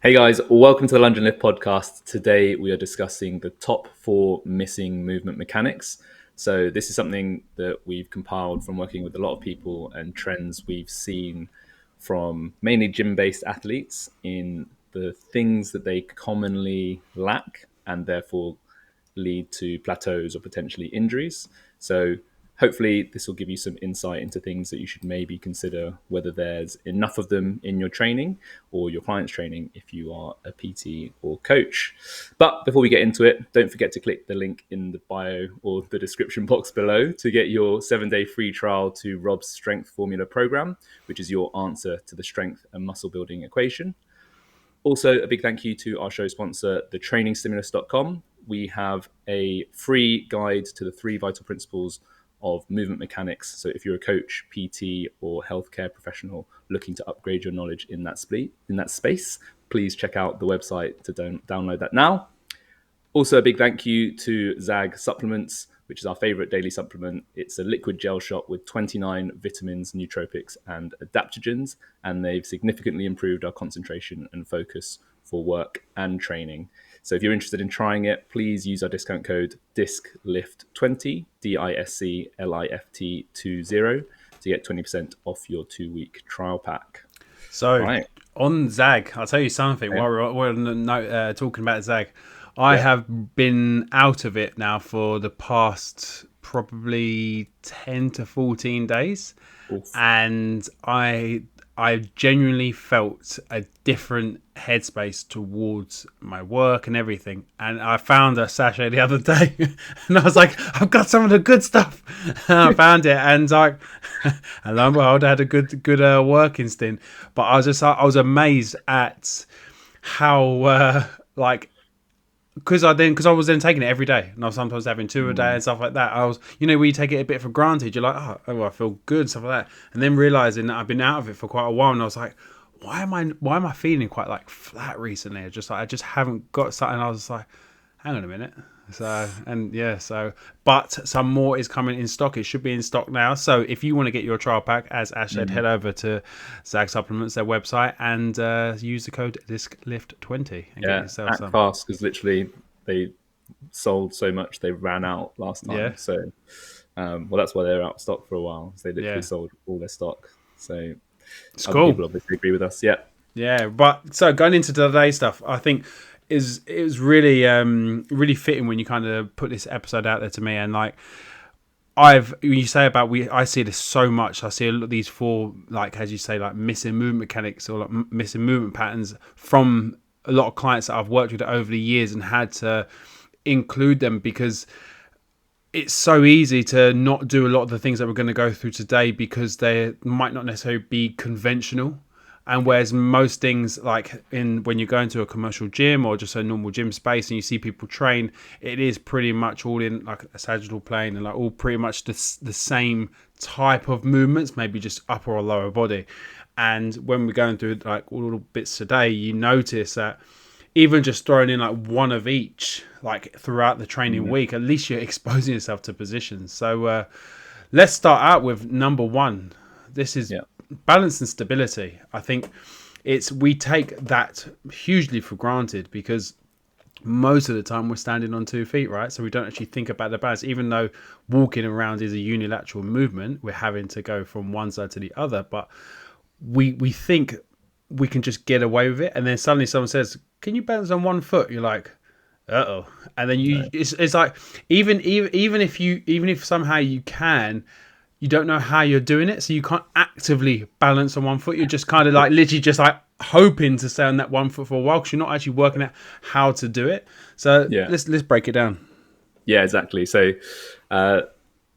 Hey guys, welcome to the Lunge and Lift podcast. Today we are discussing the top 4 missing movement mechanics. So this is something that we've compiled from working with a lot of people and trends we've seen from mainly gym-based athletes in the things that they commonly lack and therefore lead to plateaus or potentially injuries. So hopefully this will give you some insight into things that you should maybe consider, whether there's enough of them in your training or your client's training if you are a PT or coach. But before we get into it, don't forget to click the link in the bio or the description box below to get your 7-day free trial to Rob's Strength Formula program, which is your answer to the strength and muscle building equation. Also, a big thank you to our show sponsor, thetrainingstimulus.com. We have a free guide to the 3 vital principles of movement mechanics. So if you're a coach, PT, or healthcare professional looking to upgrade your knowledge in that space, please check out the website to download that now. Also, a big thank you to ZAAG Supplements, which is our favorite daily supplement. It's a liquid gel shot with 29 vitamins, nootropics, and adaptogens, and they've significantly improved our concentration and focus for work and training. So if you're interested in trying it, please use our discount code DISCLIFT20, DISCLIFT20, to get 20% off your 2-week trial pack. So Right. on ZAG, I'll tell you something. Yeah. While we're on the talking about ZAG, I have been out of it now for the past probably 10 to 14 days, Oof. and I genuinely felt a different headspace towards my work and everything. And I found a sachet the other day, and I was like, I've got some of the good stuff. And I found it, and like, and lo and behold, I had a good working stint. But I was amazed at how because I was then taking it every day, and I was sometimes having 2 a day and stuff like that. I was, where you take it a bit for granted. You're like, oh, I feel good, stuff like that, and then realizing that I've been out of it for quite a while, and I was like, why am I feeling quite like flat recently? I just haven't got something. I was like, hang on a minute. But some more is coming in stock. It should be in stock now. So if you want to get your trial pack, as Ash said, head over to ZAG Supplements, their website, and use the code DISCLIFT20 and get yourself Act some. fast because literally they sold so much they ran out last time. Yeah, So, well, that's why they were out of stock for a while. So they literally yeah, sold all their stock. So it's other cool. people obviously agree with us. Yeah. Yeah, but so going into today's stuff, I think it was really really fitting when you kind of put this episode out there to me, and like you say about I see this so much. I see a lot of these 4, like as you say, like missing movement mechanics or like missing movement patterns from a lot of clients that I've worked with over the years and had to include them because it's so easy to not do a lot of the things that we're going to go through today because they might not necessarily be conventional. And whereas most things, like when you go into a commercial gym or just a normal gym space and you see people train, it is pretty much all in like a sagittal plane and like all pretty much the same type of movements, maybe just upper or lower body. And when we're going through like all the bits today, you notice that even just throwing in like one of each, like throughout the training Mm, week, at least you're exposing yourself to positions. So let's start out with number 1. This is yeah. balance and stability. I think we take that hugely for granted because most of the time we're standing on 2 feet, right? So we don't actually think about the balance. Even though walking around is a unilateral movement, we're having to go from one side to the other. But we think we can just get away with it, and then suddenly someone says, "Can you balance on 1 foot?" You're like, "Uh-oh," and then No. it's like even if somehow you can, you don't know how you're doing it, so you can't actively balance on 1 foot. You're just kind of like literally just like hoping to stay on that 1 foot for a while because you're not actually working out how to do it. So Yeah. let's break it down. Yeah, exactly. So uh,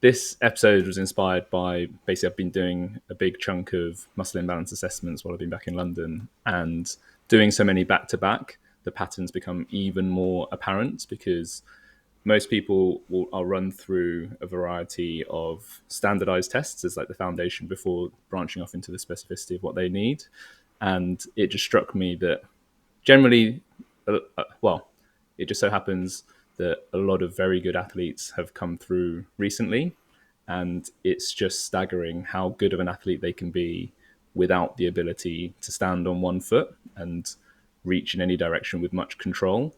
this episode was inspired by basically I've been doing a big chunk of muscle imbalance assessments while I've been back in London, and doing so many back to back, the patterns become even more apparent because most people I'll run through a variety of standardized tests as like the foundation before branching off into the specificity of what they need. And it just struck me that generally, well, it just so happens that a lot of very good athletes have come through recently. And it's just staggering how good of an athlete they can be without the ability to stand on 1 foot and reach in any direction with much control.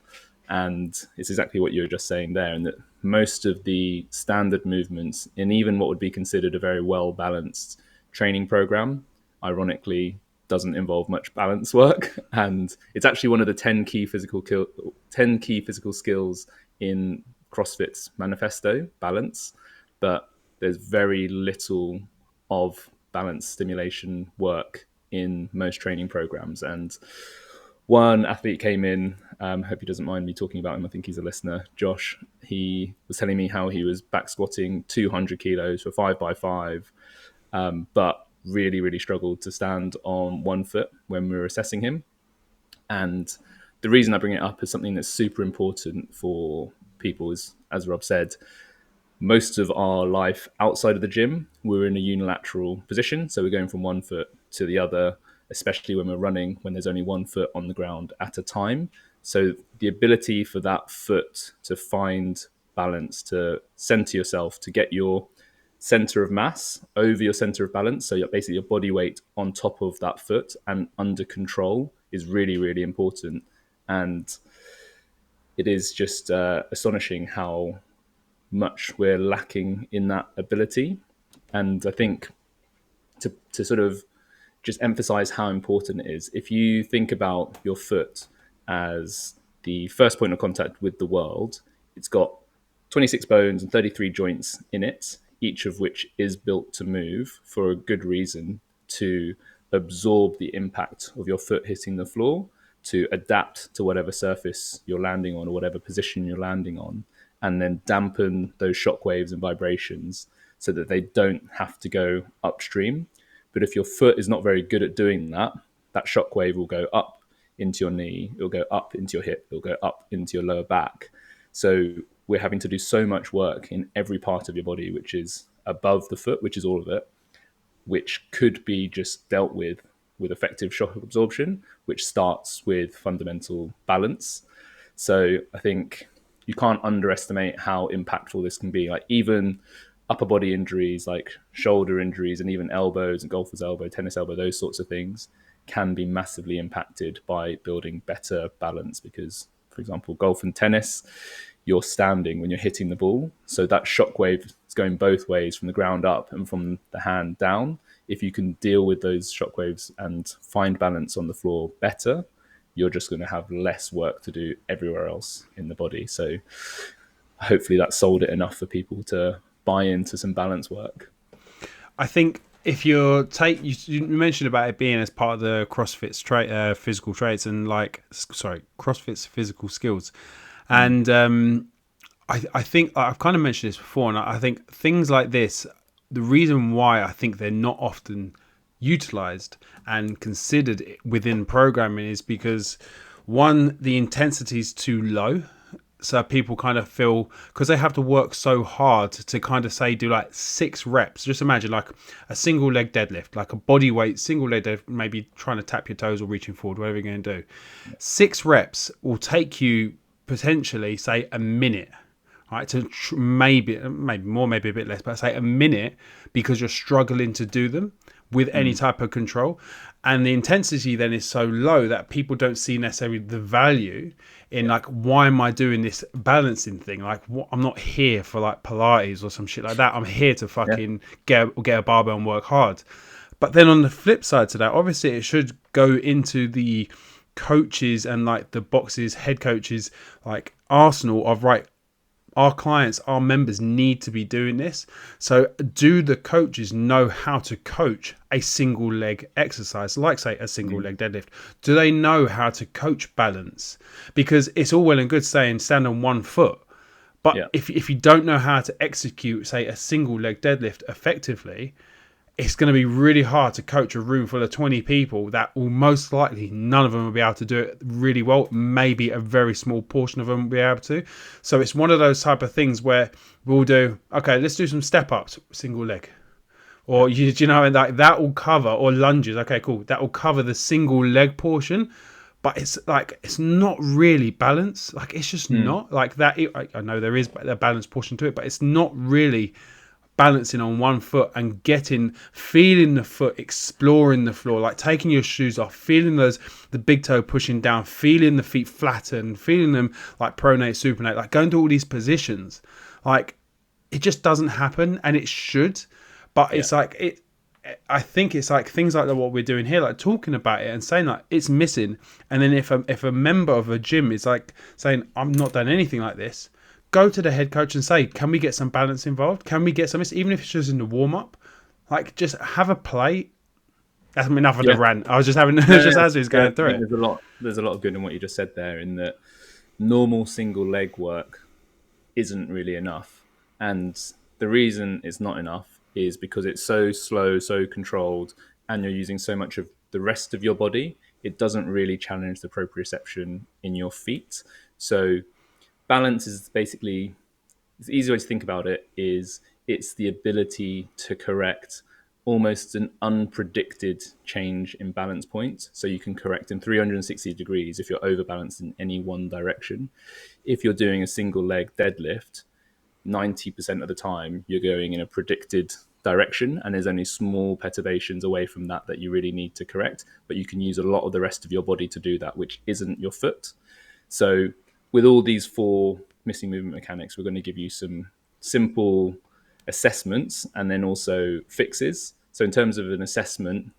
And it's exactly what you were just saying there, and that most of the standard movements in even what would be considered a very well balanced training program, ironically, doesn't involve much balance work. And it's actually one of the 10 key physical skills in CrossFit's manifesto, balance. But there's very little of balance stimulation work in most training programs. And one athlete came in, hope he doesn't mind me talking about him, I think he's a listener, Josh. He was telling me how he was back squatting 200 kilos for 5x5, but really, really struggled to stand on one foot when we were assessing him. And the reason I bring it up is something that's super important for people is, as Rob said, most of our life outside of the gym, we're in a unilateral position. So we're going from one foot to the other, especially when we're running, when there's only one foot on the ground at a time. So the ability for that foot to find balance, to center yourself, to get your center of mass over your center of balance, so basically your body weight on top of that foot and under control, is really, really important. And it is just astonishing how much we're lacking in that ability. And I think to sort of just emphasize how important it is, if you think about your foot as the first point of contact with the world, it's got 26 bones and 33 joints in it, each of which is built to move for a good reason, to absorb the impact of your foot hitting the floor, to adapt to whatever surface you're landing on or whatever position you're landing on, and then dampen those shock waves and vibrations so that they don't have to go upstream. But if your foot is not very good at doing that, that shock wave will go up into your knee, it'll go up into your hip, it'll go up into your lower back. So we're having to do so much work in every part of your body, which is above the foot, which is all of it, which could be just dealt with effective shock absorption, which starts with fundamental balance. So I think you can't underestimate how impactful this can be. Like even upper body injuries, like shoulder injuries, and even elbows and golfer's elbow, tennis elbow, those sorts of things can be massively impacted by building better balance. Because, for example, golf and tennis, you're standing when you're hitting the ball. So that shock wave is going both ways, from the ground up and from the hand down. If you can deal with those shock waves and find balance on the floor better, you're just going to have less work to do everywhere else in the body. So hopefully that sold it enough for people to buy into some balance work. I think if you mentioned about it being as part of the CrossFit's physical traits and CrossFit's physical skills. And I think I've kind of mentioned this before, and I think things like this, the reason why I think they're not often utilized and considered within programming is because, one, the intensity is too low. So people kind of feel, because they have to work so hard to kind of do like 6 reps. Just imagine like a single leg deadlift, like a body weight single leg deadlift, maybe trying to tap your toes or reaching forward, whatever you're going to do. 6 reps will take you potentially, say, a minute, right? To maybe more, maybe a bit less, but say a minute, because you're struggling to do them with any type of control. And the intensity then is so low that people don't see necessarily the value in like, why am I doing this balancing thing? Like, I'm not here for like Pilates or some shit like that. I'm here to fucking get a barbell and work hard. But then on the flip side to that, obviously it should go into the coaches and like the boxes, head coaches, like arsenal of, right, our clients, our members need to be doing this. So do the coaches know how to coach a single leg exercise, like say a single leg deadlift? Do they know how to coach balance? Because it's all well and good saying stand on one foot, but if you don't know how to execute, say, a single leg deadlift effectively, it's going to be really hard to coach a room full of 20 people that will most likely, none of them will be able to do it really well. Maybe a very small portion of them will be able to. So it's one of those type of things where we'll do, okay, let's do some step ups, single leg. Or, and like that will cover, or lunges. Okay, cool. That will cover the single leg portion. But it's like, it's not really balanced. Like, it's just not like that. I know there is a balance portion to it, but it's not really balancing on one foot and feeling the foot, exploring the floor, like taking your shoes off, feeling the big toe pushing down, feeling the feet flatten, feeling them like pronate, supinate, like going to all these positions. Like, it just doesn't happen, and it should, but it's like it. I think it's like things like what we're doing here, like talking about it and saying like it's missing. And then if a member of a gym is like saying, I'm not done anything like this, go to the head coach and say, can we get some balance involved? Can we get some, even if it's just in the warm up, like just have a play. That's enough of the rant. I was just having just as we was going through it. There's a lot of good in what you just said there, in that normal single leg work isn't really enough. And the reason it's not enough is because it's so slow, so controlled, and you're using so much of the rest of your body. It doesn't really challenge the proprioception in your feet. So balance is basically, the easy way to think about it is it's the ability to correct almost an unpredicted change in balance points. So you can correct in 360 degrees if you're overbalanced in any one direction. If you're doing a single leg deadlift, 90% of the time you're going in a predicted direction, and there's only small perturbations away from that you really need to correct, but you can use a lot of the rest of your body to do that, which isn't your foot. So with all these 4 missing movement mechanics, we're going to give you some simple assessments and then also fixes. So in terms of an assessment,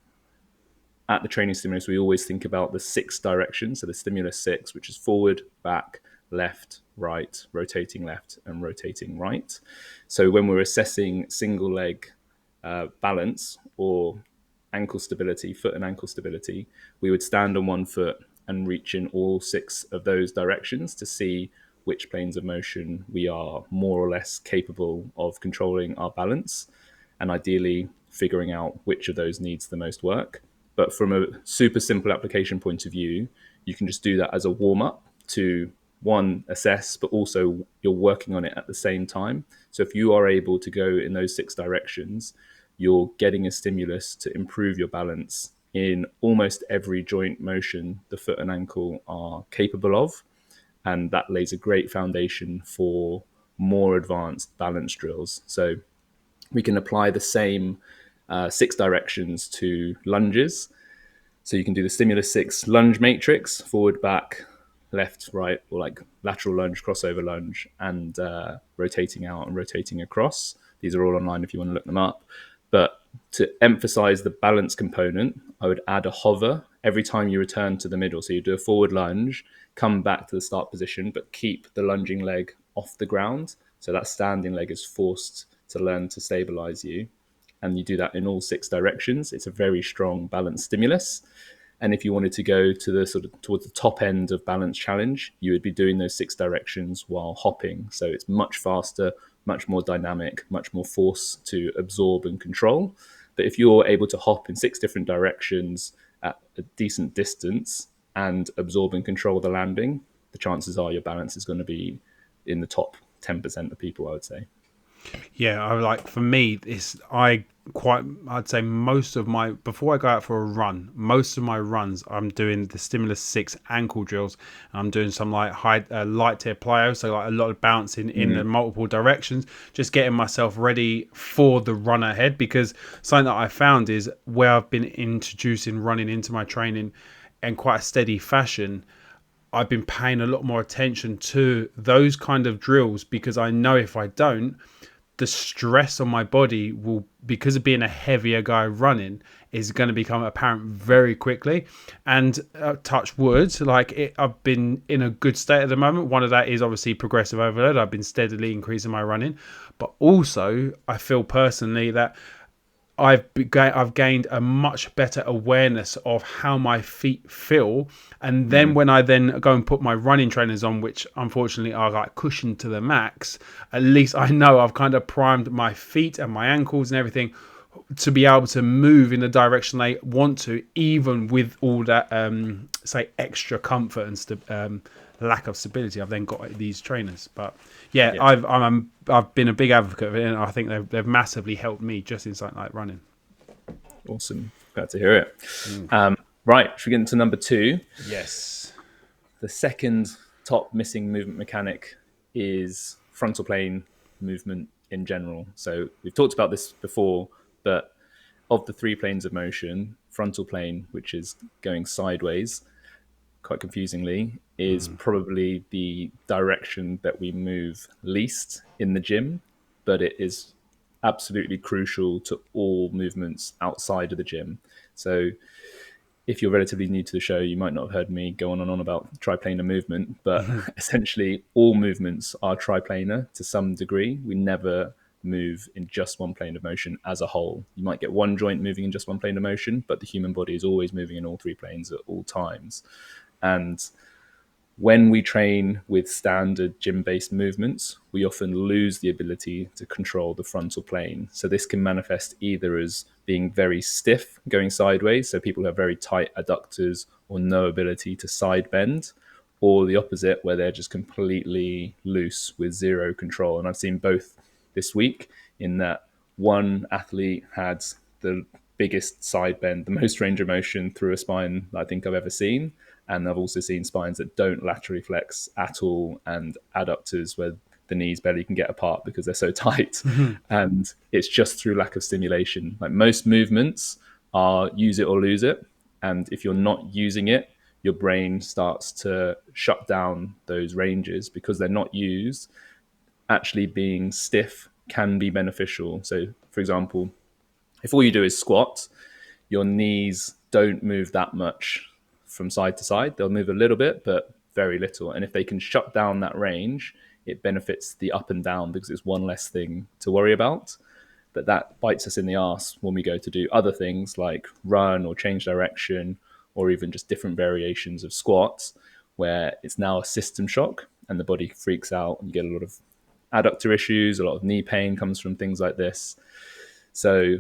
at the training stimulus, we always think about the 6 directions. So the stimulus 6, which is forward, back, left, right, rotating left, and rotating right. So when we're assessing single leg balance or ankle stability, foot and ankle stability, we would stand on one foot and reach in all 6 of those directions to see which planes of motion we are more or less capable of controlling our balance, and ideally figuring out which of those needs the most work. But from a super simple application point of view, you can just do that as a warm-up to, one, assess, but also you're working on it at the same time. So if you are able to go in those 6 directions, you're getting a stimulus to improve your balance in almost every joint motion the foot and ankle are capable of. And that lays a great foundation for more advanced balance drills. So we can apply the same 6 directions to lunges. So you can do the stimulus 6 lunge matrix, forward, back, left, right, or like lateral lunge, crossover lunge, and rotating out and rotating across. These are all online if you want to look them up. But to emphasize the balance component, I would add a hover every time you return to the middle. So you do a forward lunge, come back to the start position, but keep the lunging leg off the ground. So that standing leg is forced to learn to stabilize you. And you do that in all 6 directions. It's a very strong balance stimulus. And if you wanted to go to the sort of towards the top end of balance challenge, you would be doing those 6 directions while hopping. So it's much faster, much more dynamic, much more force to absorb and control. But if you're able to hop in 6 different directions at a decent distance and absorb and control the landing, the chances are your balance is going to be in the top 10% of people, I would say. Yeah, I like, for me, I'd say most of my, before I go out for a run, most of my runs I'm doing the stimulus 6 ankle drills. I'm doing some like light tier plyo, so like a lot of bouncing in the multiple directions, just getting myself ready for the run ahead. Because something that I found is where I've been introducing running into my training in quite a steady fashion, I've been paying a lot more attention to those kind of drills, because I know if I don't, the stress on my body will, because of being a heavier guy running, is going to become apparent very quickly. And touch wood, I've been in a good state at the moment. One of that is obviously progressive overload. I've been steadily increasing my running, but also I feel personally that I've gained a much better awareness of how my feet feel. And then when I then go and put my running trainers on, which unfortunately are like cushioned to the max, at least I know I've kind of primed my feet and my ankles and everything to be able to move in the direction they want to, even with all that, say, extra comfort and lack of stability I've then got these trainers. But yeah. I've been a big advocate of it, and I think they've massively helped me just in something like running. Awesome, glad to hear it. Right, should we get into number 2? Yes. The second top missing movement mechanic is frontal plane movement in general. So we've talked about this before, but of the three planes of motion, frontal plane, which is going sideways, quite confusingly, is probably the direction that we move least in the gym, but it is absolutely crucial to all movements outside of the gym. So if you're relatively new to the show, you might not have heard me go on and on about triplanar movement, but essentially all movements are triplanar to some degree. We never move in just one plane of motion as a whole. You might get one joint moving in just one plane of motion, but the human body is always moving in all three planes at all times. And when we train with standard gym-based movements, we often lose the ability to control the frontal plane. So this can manifest either as being very stiff, going sideways, so people who have very tight adductors or no ability to side bend, or the opposite, where they're just completely loose with zero control. And I've seen both this week, in that one athlete had the biggest side bend, the most range of motion through a spine I think I've ever seen. And I've also seen spines that don't laterally flex at all, and adductors where the knees barely can get apart because they're so tight. And it's just through lack of stimulation. Like most movements are use it or lose it. And if you're not using it, your brain starts to shut down those ranges because they're not used. Actually being stiff can be beneficial. So, for example, if all you do is squat, your knees don't move that much from side to side. They'll move a little bit, but very little. And if they can shut down that range, it benefits the up and down because it's one less thing to worry about. But that bites us in the arse when we go to do other things like run or change direction, or even just different variations of squats, where it's now a system shock and the body freaks out and you get a lot of adductor issues, a lot of knee pain comes from things like this. So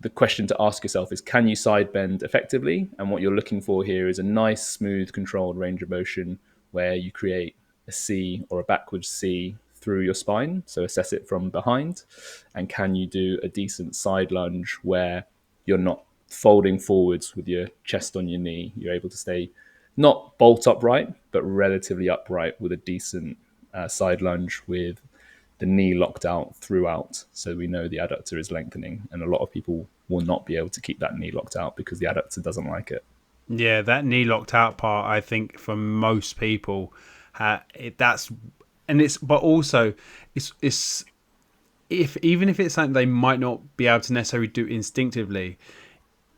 the question to ask yourself is, can you side bend effectively? And what you're looking for here is a nice, smooth, controlled range of motion where you create a C or a backwards C through your spine. So assess it from behind. And can you do a decent side lunge where you're not folding forwards with your chest on your knee? You're able to stay not bolt upright, but relatively upright with a decent side lunge with the knee locked out throughout, so we know the adductor is lengthening. And a lot of people will not be able to keep that knee locked out because the adductor doesn't like it. Yeah, that knee locked out part, I think for most people, that's, and it's, but also it's if even if it's something they might not be able to necessarily do instinctively,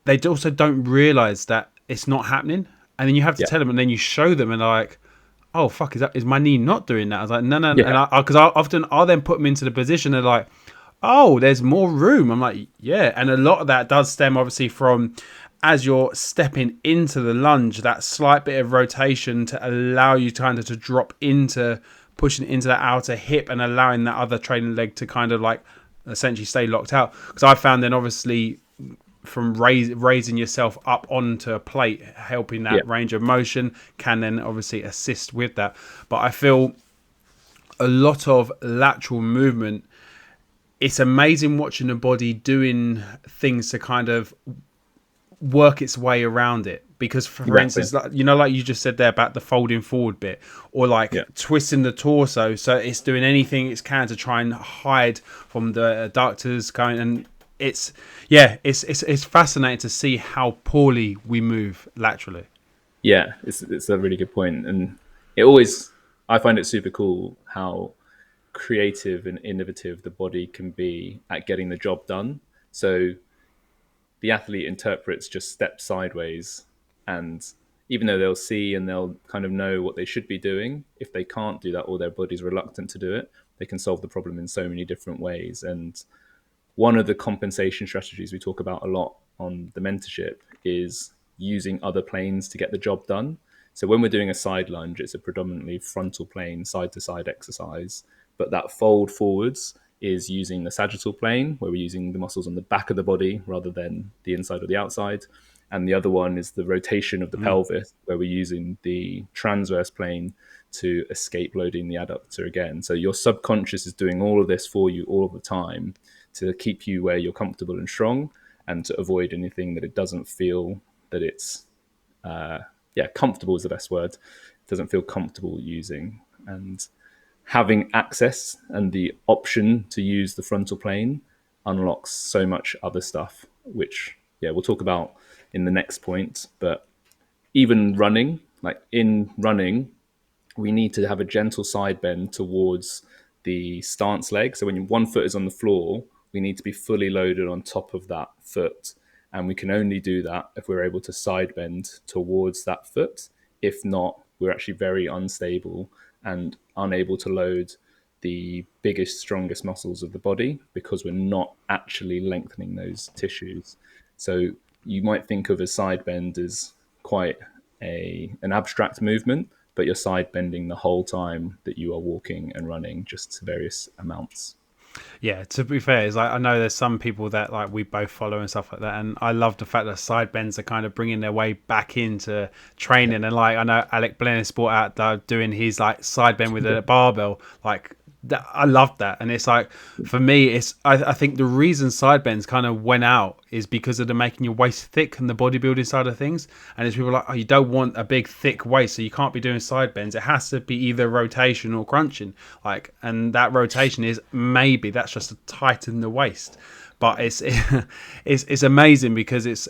they also don't realize that it's not happening, and then you have to Yeah. tell them, and then you show them, and they're like, "Oh fuck, is my knee not doing that?" I was like, "No, no," and Yeah. because I often I'll then put them into the position. They're like, "Oh, there's more room." I'm like, "Yeah," and a lot of that does stem obviously from as you're stepping into the lunge, that slight bit of rotation to allow you kind of to drop into pushing into that outer hip and allowing that other trailing leg to kind of like essentially stay locked out. Because I found then obviously from raising yourself up onto a plate, helping Yeah. that range of motion can then obviously assist with that. But I feel a lot of lateral movement, it's amazing watching the body doing things to kind of work its way around it. Because for Exactly. instance, like, you know, like you just said there about the folding forward bit, or like Yeah. twisting the torso, so it's doing anything it can to try and hide from the adductors going. And it's, yeah, it's fascinating to see how poorly we move laterally. Yeah. It's a really good point. And it always, I find it super cool how creative and innovative the body can be at getting the job done. So the athlete interprets just step sideways, and even though they'll see and they'll kind of know what they should be doing, if they can't do that or their body's reluctant to do it, they can solve the problem in so many different ways. And one of the compensation strategies we talk about a lot on the mentorship is using other planes to get the job done. So when we're doing a side lunge, it's a predominantly frontal plane, side to side exercise. But that fold forwards is using the sagittal plane, where we're using the muscles on the back of the body rather than the inside or the outside. And the other one is the rotation of the pelvis, where we're using the transverse plane to escape loading the adductor again. So your subconscious is doing all of this for you all of the time to keep you where you're comfortable and strong, and to avoid anything that it doesn't feel that it's comfortable is the best word. It doesn't feel comfortable using. And having access and the option to use the frontal plane unlocks so much other stuff, which, yeah, we'll talk about in the next point. But even running, like in running, we need to have a gentle side bend towards the stance leg. So when one foot is on the floor, we need to be fully loaded on top of that foot. And we can only do that if we're able to side bend towards that foot. If not, we're actually very unstable and unable to load the biggest, strongest muscles of the body because we're not actually lengthening those tissues. So you might think of a side bend as quite an abstract movement, but you're side bending the whole time that you are walking and running, just to various amounts. Yeah, to be fair, it's like I know there's some people that like we both follow and stuff like that, and I love the fact that side bends are kind of bringing their way back into Yeah. training. And like I know Alec Blennis brought out doing his like side bend with a barbell, like I love that. And it's like for me, I think the reason side bends kind of went out is because of the making your waist thick and the bodybuilding side of things. And it's people like, oh, you don't want a big thick waist, so you can't be doing side bends. It has to be either rotation or crunching. Like, and that rotation is maybe that's just to tighten the waist. But it's amazing because it's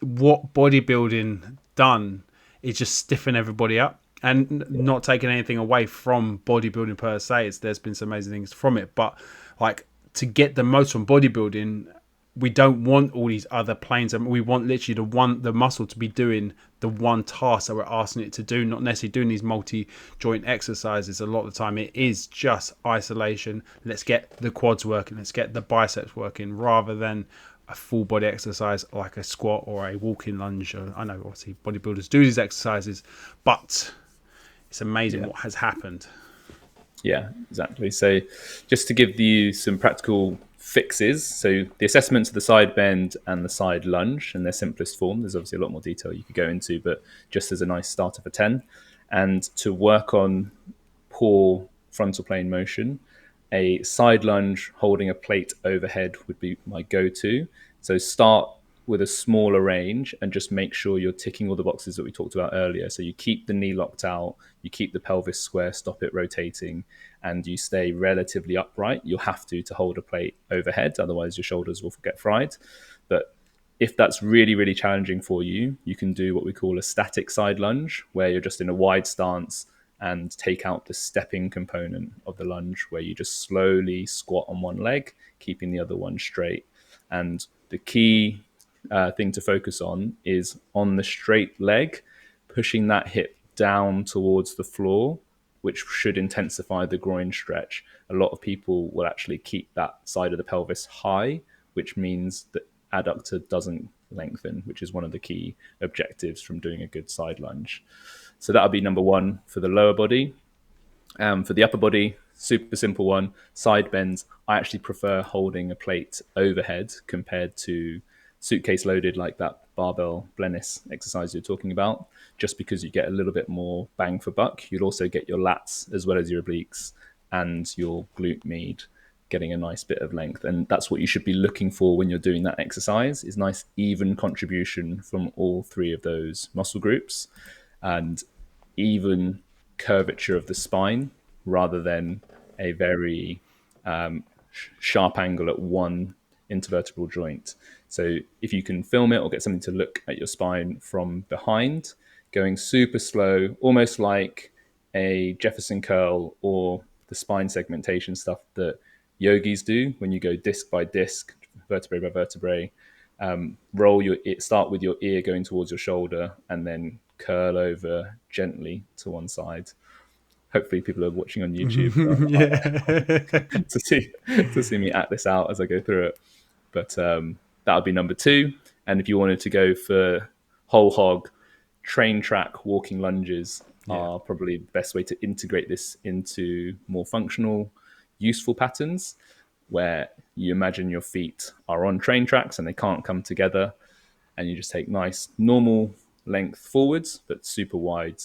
what bodybuilding done is just stiffen everybody up and not taking anything away from bodybuilding per se. There's been some amazing things from it, but like to get the most from bodybuilding, we don't want all these other planes. And we want literally the muscle to be doing the one task that we're asking it to do, not necessarily doing these multi-joint exercises. A lot of the time it is just isolation. Let's get the quads working, let's get the biceps working, rather than a full body exercise like a squat or a walking lunge. I know obviously bodybuilders do these exercises, but it's amazing what has happened. Yeah, exactly. So just to give you some practical fixes, so the assessments of the side bend and the side lunge in their simplest form, there's obviously a lot more detail you could go into, but just as a nice starter for 10. And to work on poor frontal plane motion, a side lunge holding a plate overhead would be my go-to. So start with a smaller range and just make sure you're ticking all the boxes that we talked about earlier. So you keep the knee locked out, you keep the pelvis square, stop it rotating, and you stay relatively upright. You'll have to hold a plate overhead, otherwise your shoulders will get fried. But if that's really, really challenging for you, you can do what we call a static side lunge, where you're just in a wide stance and take out the stepping component of the lunge, where you just slowly squat on one leg, keeping the other one straight. And the key thing to focus on is on the straight leg, pushing that hip down towards the floor, which should intensify the groin stretch. A lot of people will actually keep that side of the pelvis high, which means that adductor doesn't lengthen, which is one of the key objectives from doing a good side lunge. So that'll be number one for the lower body. For the upper body, super simple one, side bends. I actually prefer holding a plate overhead compared to suitcase loaded like that barbell Blennis exercise you're talking about, just because you get a little bit more bang for buck. You'll also get your lats as well as your obliques and your glute med getting a nice bit of length. And that's what you should be looking for when you're doing that exercise, is nice even contribution from all three of those muscle groups and even curvature of the spine rather than a very sharp angle at one intervertebral joint. So if you can film it or get something to look at your spine from behind, going super slow, almost like a Jefferson curl or the spine segmentation stuff that yogis do when you go disc by disc, vertebrae by vertebrae. Start with your ear going towards your shoulder and then curl over gently to one side. Hopefully people are watching on YouTube Yeah. to see me act this out as I go through it. But that would be number two. And if you wanted to go for whole hog, train track walking lunges Yeah. are probably the best way to integrate this into more functional, useful patterns where you imagine your feet are on train tracks and they can't come together. And you just take nice normal length forwards, but super wide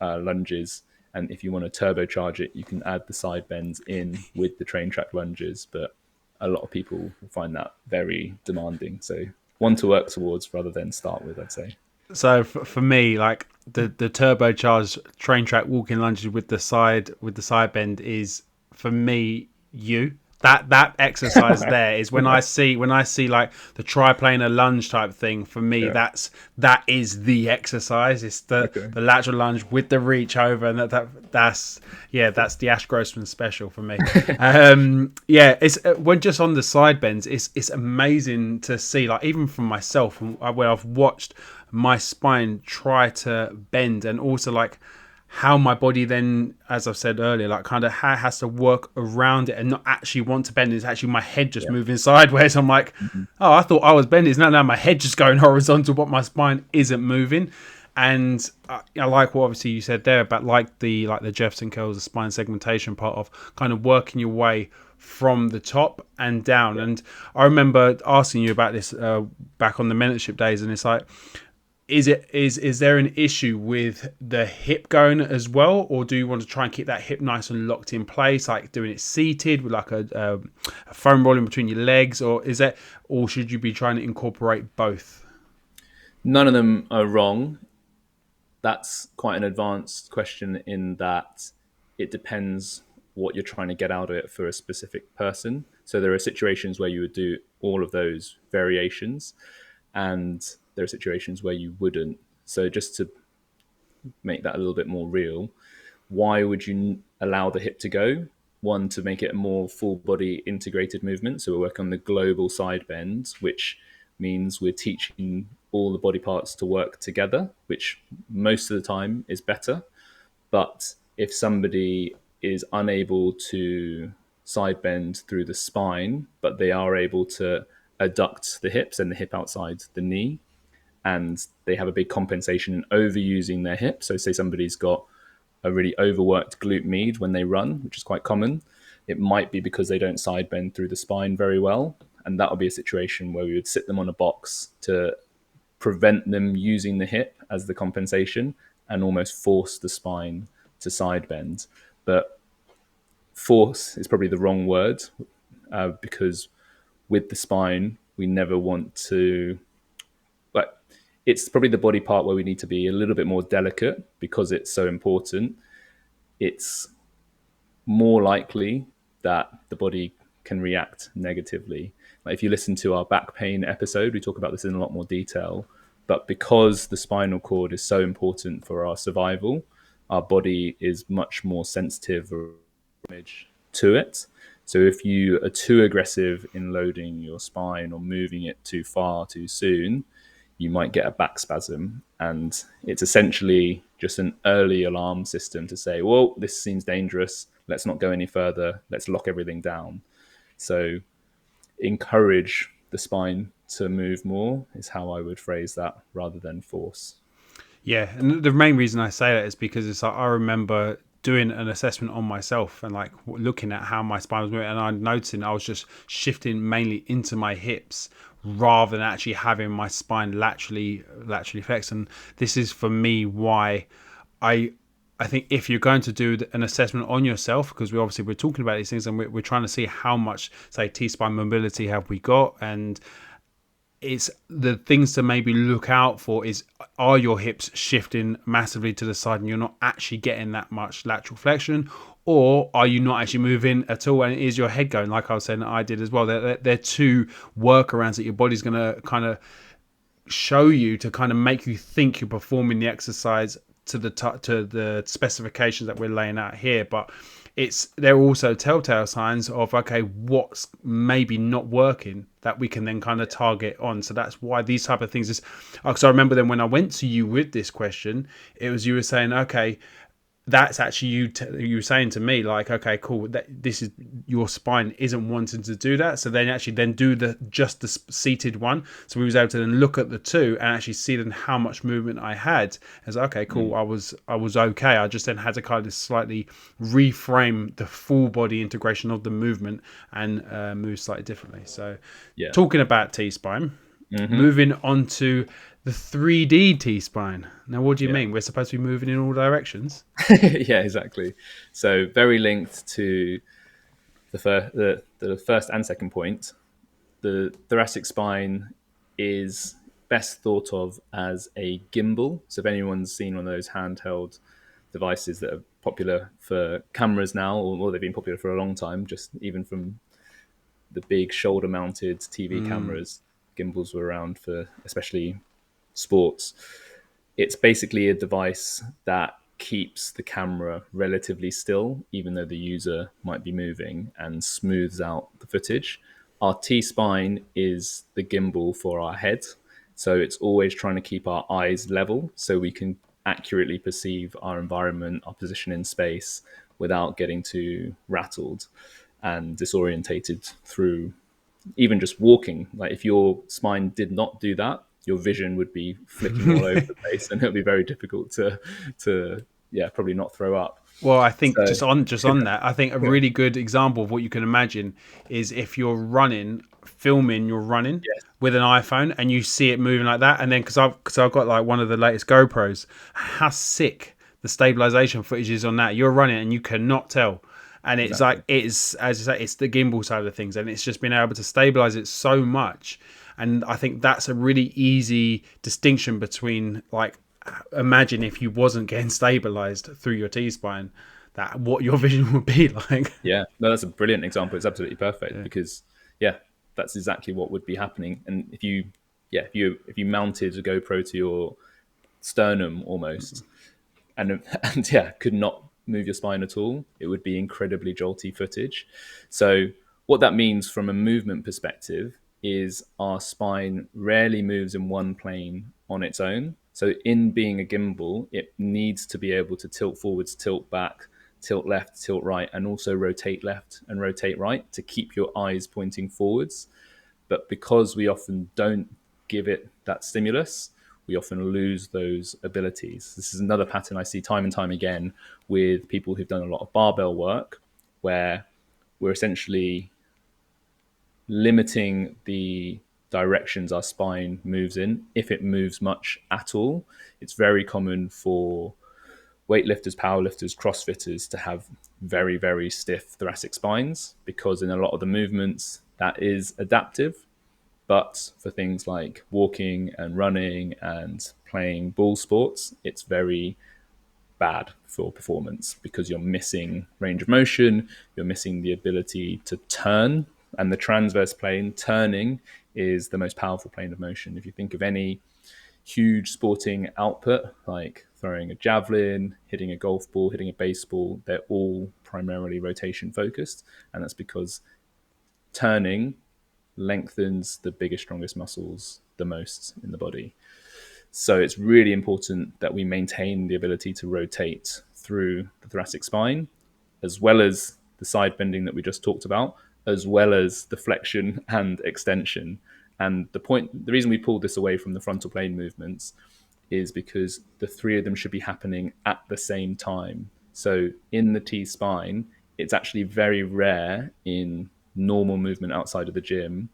lunges. And if you want to turbocharge it, you can add the side bends in with the train track lunges. But a lot of people will find that very demanding. So one to work towards rather than start with, I'd say. So for me, like the turbocharged train track walking lunges with the side bend is for me you that exercise there is when I see like the triplanar lunge type thing. For me, Yeah. that is the exercise. It's Okay. the lateral lunge with the reach over, and that's yeah, that's the Ash Grossman special for me. Yeah, it's when just on the side bends, it's amazing to see. Like even from myself, when I've watched my spine try to bend, and also like how my body then, as I've said earlier, like kind of has to work around it and not actually want to bend. It's actually my head just Yeah. moving sideways. I'm like, Mhm. oh, I thought I was bending. No, my head just going horizontal, but my spine isn't moving. And I like what obviously you said there about like the Jefferson curls, the spine segmentation part of kind of working your way from the top and down. Yeah. And I remember asking you about this back on the mentorship days, and it's like, is there an issue with the hip going as well, or do you want to try and keep that hip nice and locked in place, like doing it seated with like a foam roll in between your legs, or should you be trying to incorporate both? None of them are wrong. That's quite an advanced question in that it depends what you're trying to get out of it for a specific person. So there are situations where you would do all of those variations, and there are situations where you wouldn't. So just to make that a little bit more real, why would you allow the hip to go? One, to make it a more full body integrated movement. So we're working on the global side bend, which means we're teaching all the body parts to work together, which most of the time is better. But if somebody is unable to side bend through the spine, but they are able to adduct the hips and the hip outside the knee, and they have a big compensation in overusing their hip. So, say somebody's got a really overworked glute med when they run, which is quite common. It might be because they don't side bend through the spine very well. And that would be a situation where we would sit them on a box to prevent them using the hip as the compensation and almost force the spine to side bend. But force is probably the wrong word because with the spine, we never want to, like, it's probably the body part where we need to be a little bit more delicate because it's so important. It's more likely that the body can react negatively. Like if you listen to our back pain episode, we talk about this in a lot more detail. But because the spinal cord is so important for our survival, our body is much more sensitive to it. So if you are too aggressive in loading your spine or moving it too far too soon, you might get a back spasm. And it's essentially just an early alarm system to say, well, this seems dangerous. Let's not go any further. Let's lock everything down. So encourage the spine to move more is how I would phrase that rather than force. Yeah, and the main reason I say that is because it's like I remember doing an assessment on myself and like looking at how my spine was moving, and I'm noticing I was just shifting mainly into my hips rather than actually having my spine laterally flexed. And this is for me why I I think if you're going to do an assessment on yourself, because we're talking about these things and we're trying to see how much, say, T spine mobility have we got, and it's the things to maybe look out for is, are your hips shifting massively to the side and you're not actually getting that much lateral flexion, or are you not actually moving at all and is your head going, like I was saying that I did as well. They're two workarounds that your body's going to kind of show you to kind of make you think you're performing the exercise to the specifications that we're laying out here. But they're also telltale signs of, okay, what's maybe not working that we can then kind of target on. So that's why these type of things is, because I remember then when I went to you with this question, it was, you were saying, okay, that's actually you were saying to me like, okay, cool, that this is your spine isn't wanting to do that, so then actually then do the seated one. So we was able to then look at the two and actually see then how much movement I had. As okay, cool, Mm. I was okay. I just then had to kind of slightly reframe the full body integration of the movement and move slightly differently. So Yeah. talking about T-spine, Hmm. moving on to the 3D T-spine. Now, what do you Yeah. mean? We're supposed to be moving in all directions? Yeah, exactly. So very linked to the first and second point. The thoracic spine is best thought of as a gimbal. So if anyone's seen one of those handheld devices that are popular for cameras now, or they've been popular for a long time, just even from the big shoulder mounted TV cameras, gimbals were around for especially sports. It's basically a device that keeps the camera relatively still, even though the user might be moving, and smooths out the footage. Our T spine is the gimbal for our head. So it's always trying to keep our eyes level so we can accurately perceive our environment, our position in space without getting too rattled and disorientated through even just walking. Like if your spine did not do that, your vision would be flicking all over the place, and it would be very difficult to yeah, probably not throw up. Well, I think So just on that, I think a yeah, really good example of what you can imagine is if you're running, filming your running yes, with an iPhone, and you see it moving like that, and then because I've got like one of the latest GoPros, how sick the stabilization footage is on that. You're running and you cannot tell. And it's exactly. like, it's, as I say, it's the gimbal side of things, and it's just been able to stabilize it so much. And I think that's a really easy distinction between, like, imagine if you wasn't getting stabilized through your T spine, that what your vision would be like. Yeah, no, that's a brilliant example. It's absolutely perfect because yeah, that's exactly what would be happening. And if you yeah, if you mounted a GoPro to your sternum almost, and yeah, could not move your spine at all, it would be incredibly jolty footage. So what that means from a movement perspective is our spine rarely moves in one plane on its own. So in being a gimbal, it needs to be able to tilt forwards, tilt back, tilt left, tilt right, and also rotate left and rotate right to keep your eyes pointing forwards. But because we often don't give it that stimulus, we often lose those abilities. This is another pattern I see time and time again with people who've done a lot of barbell work, where we're essentially limiting the directions our spine moves in, if it moves much at all. It's very common for weightlifters, powerlifters, crossfitters to have very, very stiff thoracic spines because in a lot of the movements that is adaptive. But for things like walking and running and playing ball sports, it's very bad for performance because you're missing range of motion, you're missing the ability to turn. And the transverse plane, turning, is the most powerful plane of motion. If you think of any huge sporting output, like throwing a javelin, hitting a golf ball, hitting a baseball, they're all primarily rotation focused. And that's because turning lengthens the biggest, strongest muscles the most in the body. So it's really important that we maintain the ability to rotate through the thoracic spine, as well as the side bending that we just talked about, as well as the flexion and extension. And the reason we pulled this away from the frontal plane movements is because the three of them should be happening at the same time. So in the T spine, it's actually very rare in normal movement outside of the gym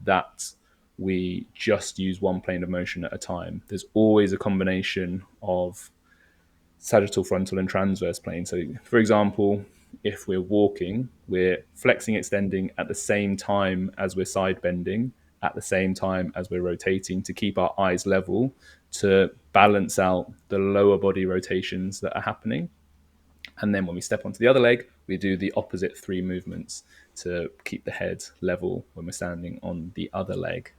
that we just use one plane of motion at a time. There's always a combination of sagittal, frontal, and transverse plane. So, for example, if we're walking, we're flexing, extending at the same time as we're side bending, at the same time as we're rotating to keep our eyes level to balance out the lower body rotations that are happening. And then when we step onto the other leg, we do the opposite three movements to keep the head level when we're standing on the other leg.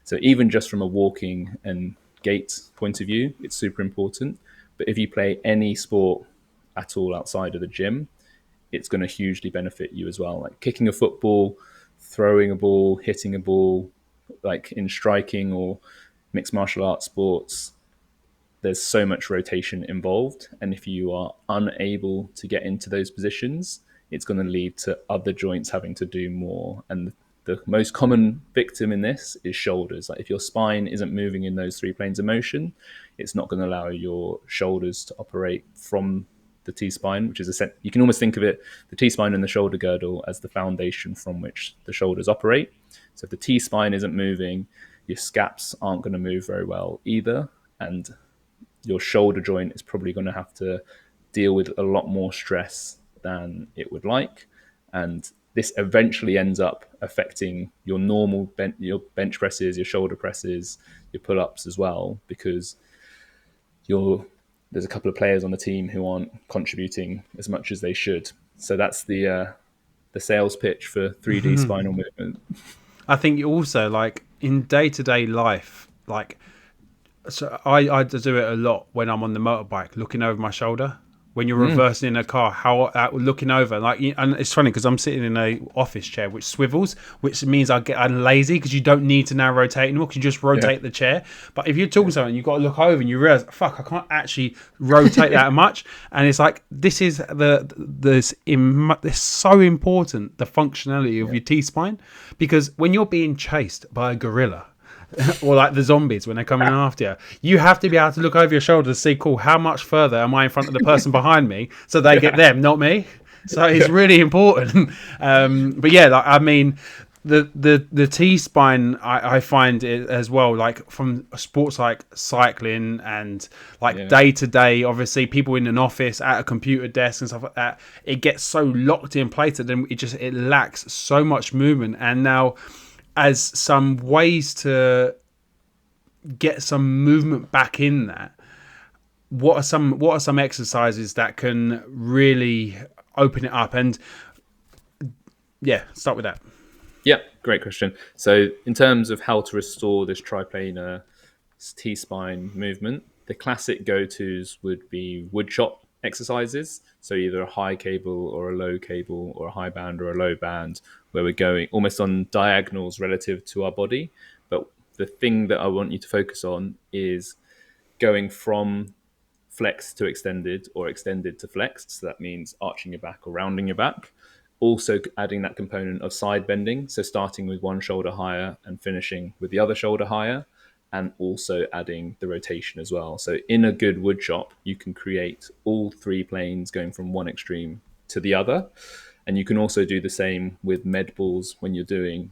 So even just from a walking and gait point of view, it's super important. But if you play any sport at all outside of the gym, it's going to hugely benefit you as well. Like kicking a football, throwing a ball, hitting a ball, like in striking or mixed martial arts sports, there's so much rotation involved. And if you are unable to get into those positions, it's going to lead to other joints having to do more. And the most common victim in this is shoulders. Like if your spine isn't moving in those three planes of motion, it's not going to allow your shoulders to operate from the T spine, which is you can almost think of it, the T spine and the shoulder girdle, as the foundation from which the shoulders operate. So if the T spine isn't moving, your scaps aren't going to move very well either. And your shoulder joint is probably going to have to deal with a lot more stress than it would like. And this eventually ends up affecting your normal your bench presses, your shoulder presses, your pull-ups as well, because there's a couple of players on the team who aren't contributing as much as they should. So that's the sales pitch for 3D spinal movement. I think also like in day to day life, like so I do it a lot when I'm on the motorbike, looking over my shoulder. When you're reversing in a car, how looking over, like, and it's funny because I'm sitting in a office chair which swivels, which means I'm lazy because you don't need to now rotate anymore because you just rotate the chair. But if you're talking to someone, you've got to look over and you realize, fuck, I can't actually rotate that much. And it's like this is it's so important, the functionality of your T spine, because when you're being chased by a gorilla, or like the zombies when they're coming after you, you have to be able to look over your shoulder to see, cool, how much further am I in front of the person behind me, so they get them, not me. So it's really important. But yeah, like, I mean, the T spine, I find it as well, like from sports like cycling and like day to day, obviously people in an office at a computer desk and stuff like that, it gets so locked in place that then it lacks so much movement. And now, as some ways to get some movement back in that, what are some exercises that can really open it up? And yeah, start with that. Yeah, great question. So in terms of how to restore this triplanar T-spine movement, the classic go-tos would be wood chop exercises. So either a high cable or a low cable, or a high band or a low band, where we're going almost on diagonals relative to our body. But the thing that I want you to focus on is going from flex to extended, or extended to flexed. So that means arching your back or rounding your back. Also adding that component of side bending. So starting with one shoulder higher and finishing with the other shoulder higher, and also adding the rotation as well. So in a good wood chop, you can create all three planes going from one extreme to the other. And you can also do the same with med balls when you're doing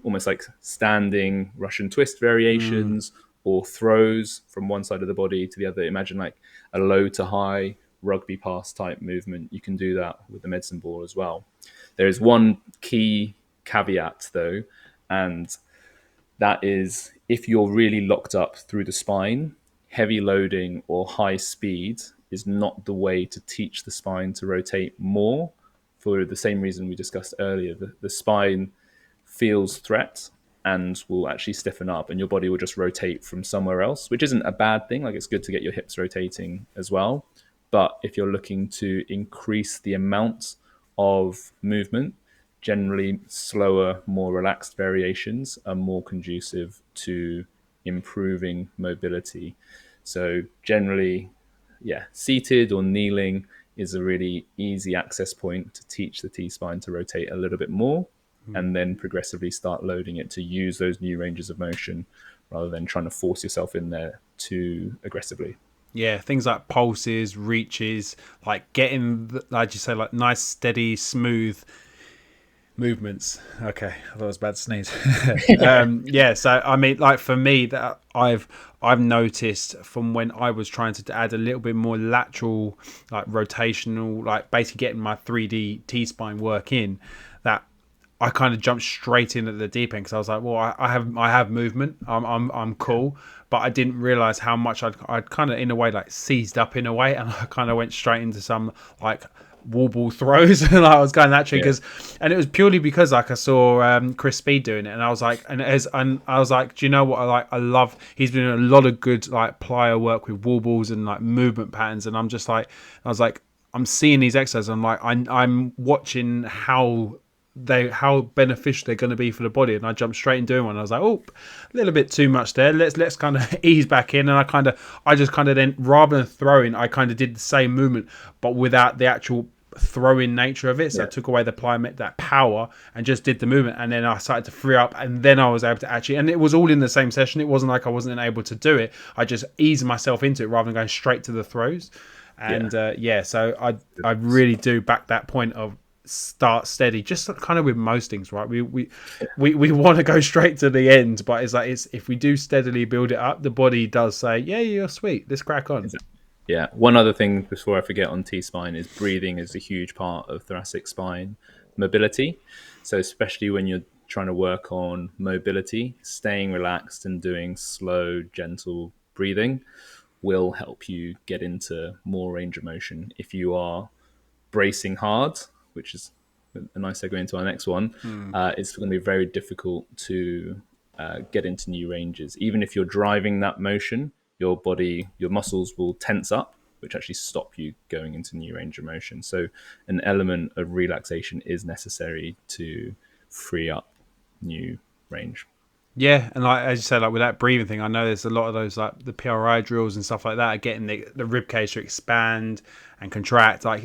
almost like standing Russian twist variations, or throws from one side of the body to the other. Imagine like a low to high rugby pass type movement. You can do that with the medicine ball as well. There is one key caveat though, and that is if you're really locked up through the spine, heavy loading or high speed is not the way to teach the spine to rotate more, for the same reason we discussed earlier. The spine feels threat and will actually stiffen up, and your body will just rotate from somewhere else, which isn't a bad thing. Like, it's good to get your hips rotating as well. But if you're looking to increase the amount of movement, generally slower, more relaxed variations are more conducive to improving mobility. So generally, seated or kneeling is a really easy access point to teach the T-spine to rotate a little bit more, and then progressively start loading it to use those new ranges of motion, rather than trying to force yourself in there too aggressively. Yeah, things like pulses, reaches, like getting, like you say, like nice, steady, smooth movements. Okay, I thought it was bad sneeze. So I mean, like for me, that I've noticed from when I was trying to add a little bit more lateral, like rotational, like basically getting my 3D T spine work in, that I kind of jumped straight in at the deep end, because I was like, well, I have movement, I'm cool, but I didn't realize how much I'd kind of in a way like seized up in a way, and I kind of went straight into some like wall ball throws, and I was going that tree and it was purely because like I saw Chris Speed doing it, and I was like, and I was like, do you know what I love? He's been doing a lot of good like plyo work with wall balls and like movement patterns, and I'm just like, I was like, I'm seeing these exercises, I'm like, I'm watching how beneficial they're going to be for the body, and I jumped straight into doing one. I was like, oh, a little bit too much there. Let's kind of ease back in, and I just kind of then, rather than throwing, I kind of did the same movement but without the actual throwing nature of it. So I took away the plyometric, that power, and just did the movement, and then I started to free up, and then I was able to actually, and it was all in the same session. It wasn't like I wasn't able to do it. I just eased myself into it rather than going straight to the throws. And so I really do back that point of start steady, just kind of with most things, right? We want to go straight to the end, but it's like, if we do steadily build it up, the body does say, yeah, you're sweet, let's crack on. Yeah, one other thing before I forget on T-spine is breathing is a huge part of thoracic spine. mobility. So especially when you're trying to work on mobility, staying relaxed and doing slow, gentle breathing will help you get into more range of motion. If you are bracing hard, which is a nice segue into our next one, it's going to be very difficult to get into new ranges. Even if you're driving that motion, your body, your muscles will tense up, which actually stop you going into new range of motion. So an element of relaxation is necessary to free up new range. Yeah, and like as you said, like with that breathing thing, I know there's a lot of those like the PRI drills and stuff like that are getting the rib cage to expand and contract. Like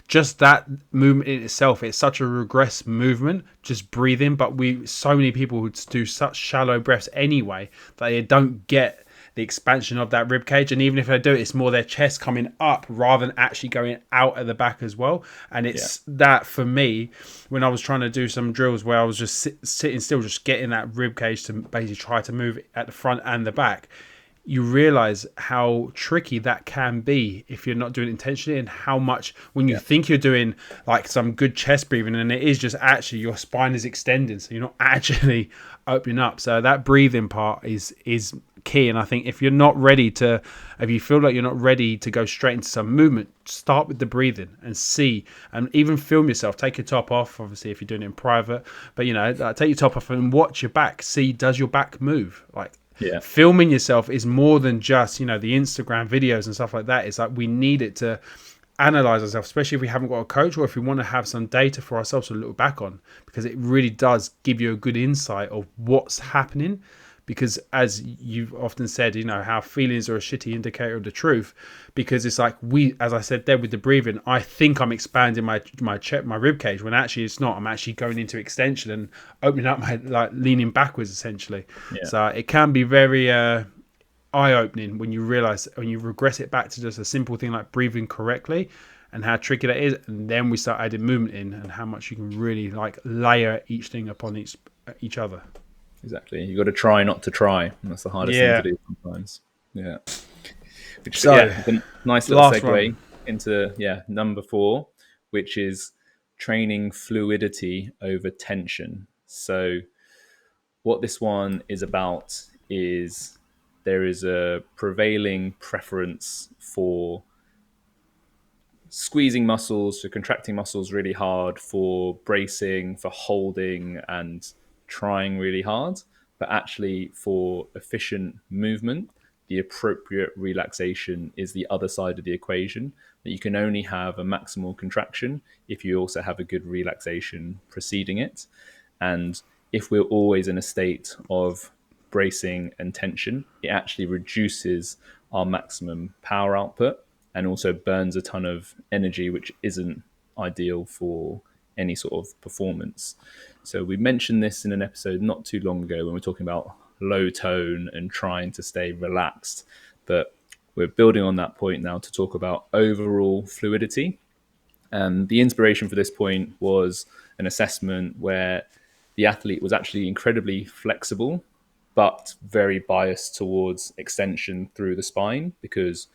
just that movement in itself, it's such a regress movement, just breathing. But so many people who do such shallow breaths anyway that they don't get the expansion of that rib cage, and even if they do it, it's more their chest coming up rather than actually going out at the back as well. And it's that for me, when I was trying to do some drills where I was just sitting still, just getting that rib cage to basically try to move at the front and the back, you realize how tricky that can be if you're not doing it intentionally, and how much when you think you're doing like some good chest breathing and it is just actually your spine is extending, so you're not actually opening up. So that breathing part is key. And I think if you feel like you're not ready to go straight into some movement, start with the breathing and see, and even film yourself. Take your top off, obviously if you're doing it in private, but take your top off and watch your back. See, does your back move? Filming yourself is more than just the Instagram videos and stuff like that. It's like we need it to analyze ourselves, especially if we haven't got a coach, or if we want to have some data for ourselves to look back on, because it really does give you a good insight of what's happening. Because as you've often said, how feelings are a shitty indicator of the truth, because it's like as I said there with the breathing, I think I'm expanding my rib cage when actually it's not. I'm actually going into extension and opening up leaning backwards essentially. So it can be very eye-opening when you regress it back to just a simple thing like breathing correctly, and how tricky that is. And then we start adding movement in, and how much you can really layer each thing upon each other. Exactly. You got to try not to try. And that's the hardest thing to do sometimes. Yeah. Which a nice little segue into number 4, which is training fluidity over tension. So what this one is about is there is a prevailing preference for squeezing muscles, for contracting muscles really hard, for bracing, for holding and trying really hard. But actually for efficient movement, the appropriate relaxation is the other side of the equation, that you can only have a maximal contraction if you also have a good relaxation preceding it. And if we're always in a state of bracing and tension, it actually reduces our maximum power output and also burns a ton of energy, which isn't ideal for any sort of performance. So we mentioned this in an episode not too long ago when we were talking about low tone and trying to stay relaxed. But we're building on that point now to talk about overall fluidity. And the inspiration for this point was an assessment where the athlete was actually incredibly flexible, but very biased towards extension through the spine, because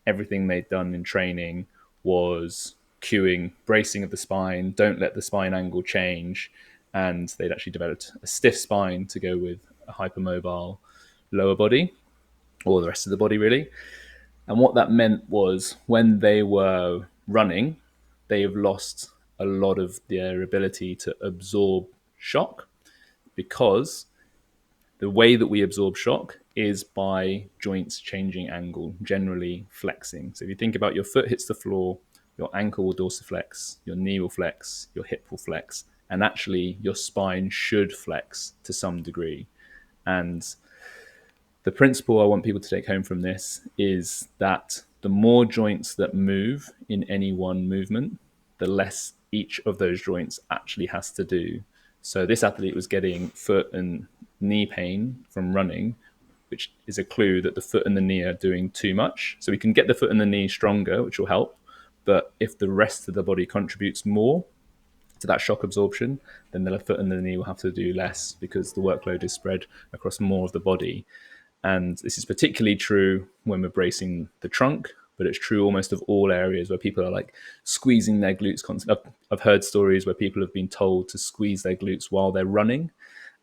everything they'd done in training was cueing bracing of the spine, don't let the spine angle change. And they'd actually developed a stiff spine to go with a hypermobile lower body, or the rest of the body really. And what that meant was when they were running, they have lost a lot of their ability to absorb shock, because the way that we absorb shock is by joints changing angle, generally flexing. So if you think about your foot hits the floor, your ankle will dorsiflex, your knee will flex, your hip will flex, and actually your spine should flex to some degree. And the principle I want people to take home from this is that the more joints that move in any one movement, the less each of those joints actually has to do. So this athlete was getting foot and knee pain from running, which is a clue that the foot and the knee are doing too much. So we can get the foot and the knee stronger, which will help. But if the rest of the body contributes more to that shock absorption, then the foot and the knee will have to do less, because the workload is spread across more of the body. And this is particularly true when we're bracing the trunk, but it's true almost of all areas where people are like squeezing their glutes constantly. I've heard stories where people have been told to squeeze their glutes while they're running.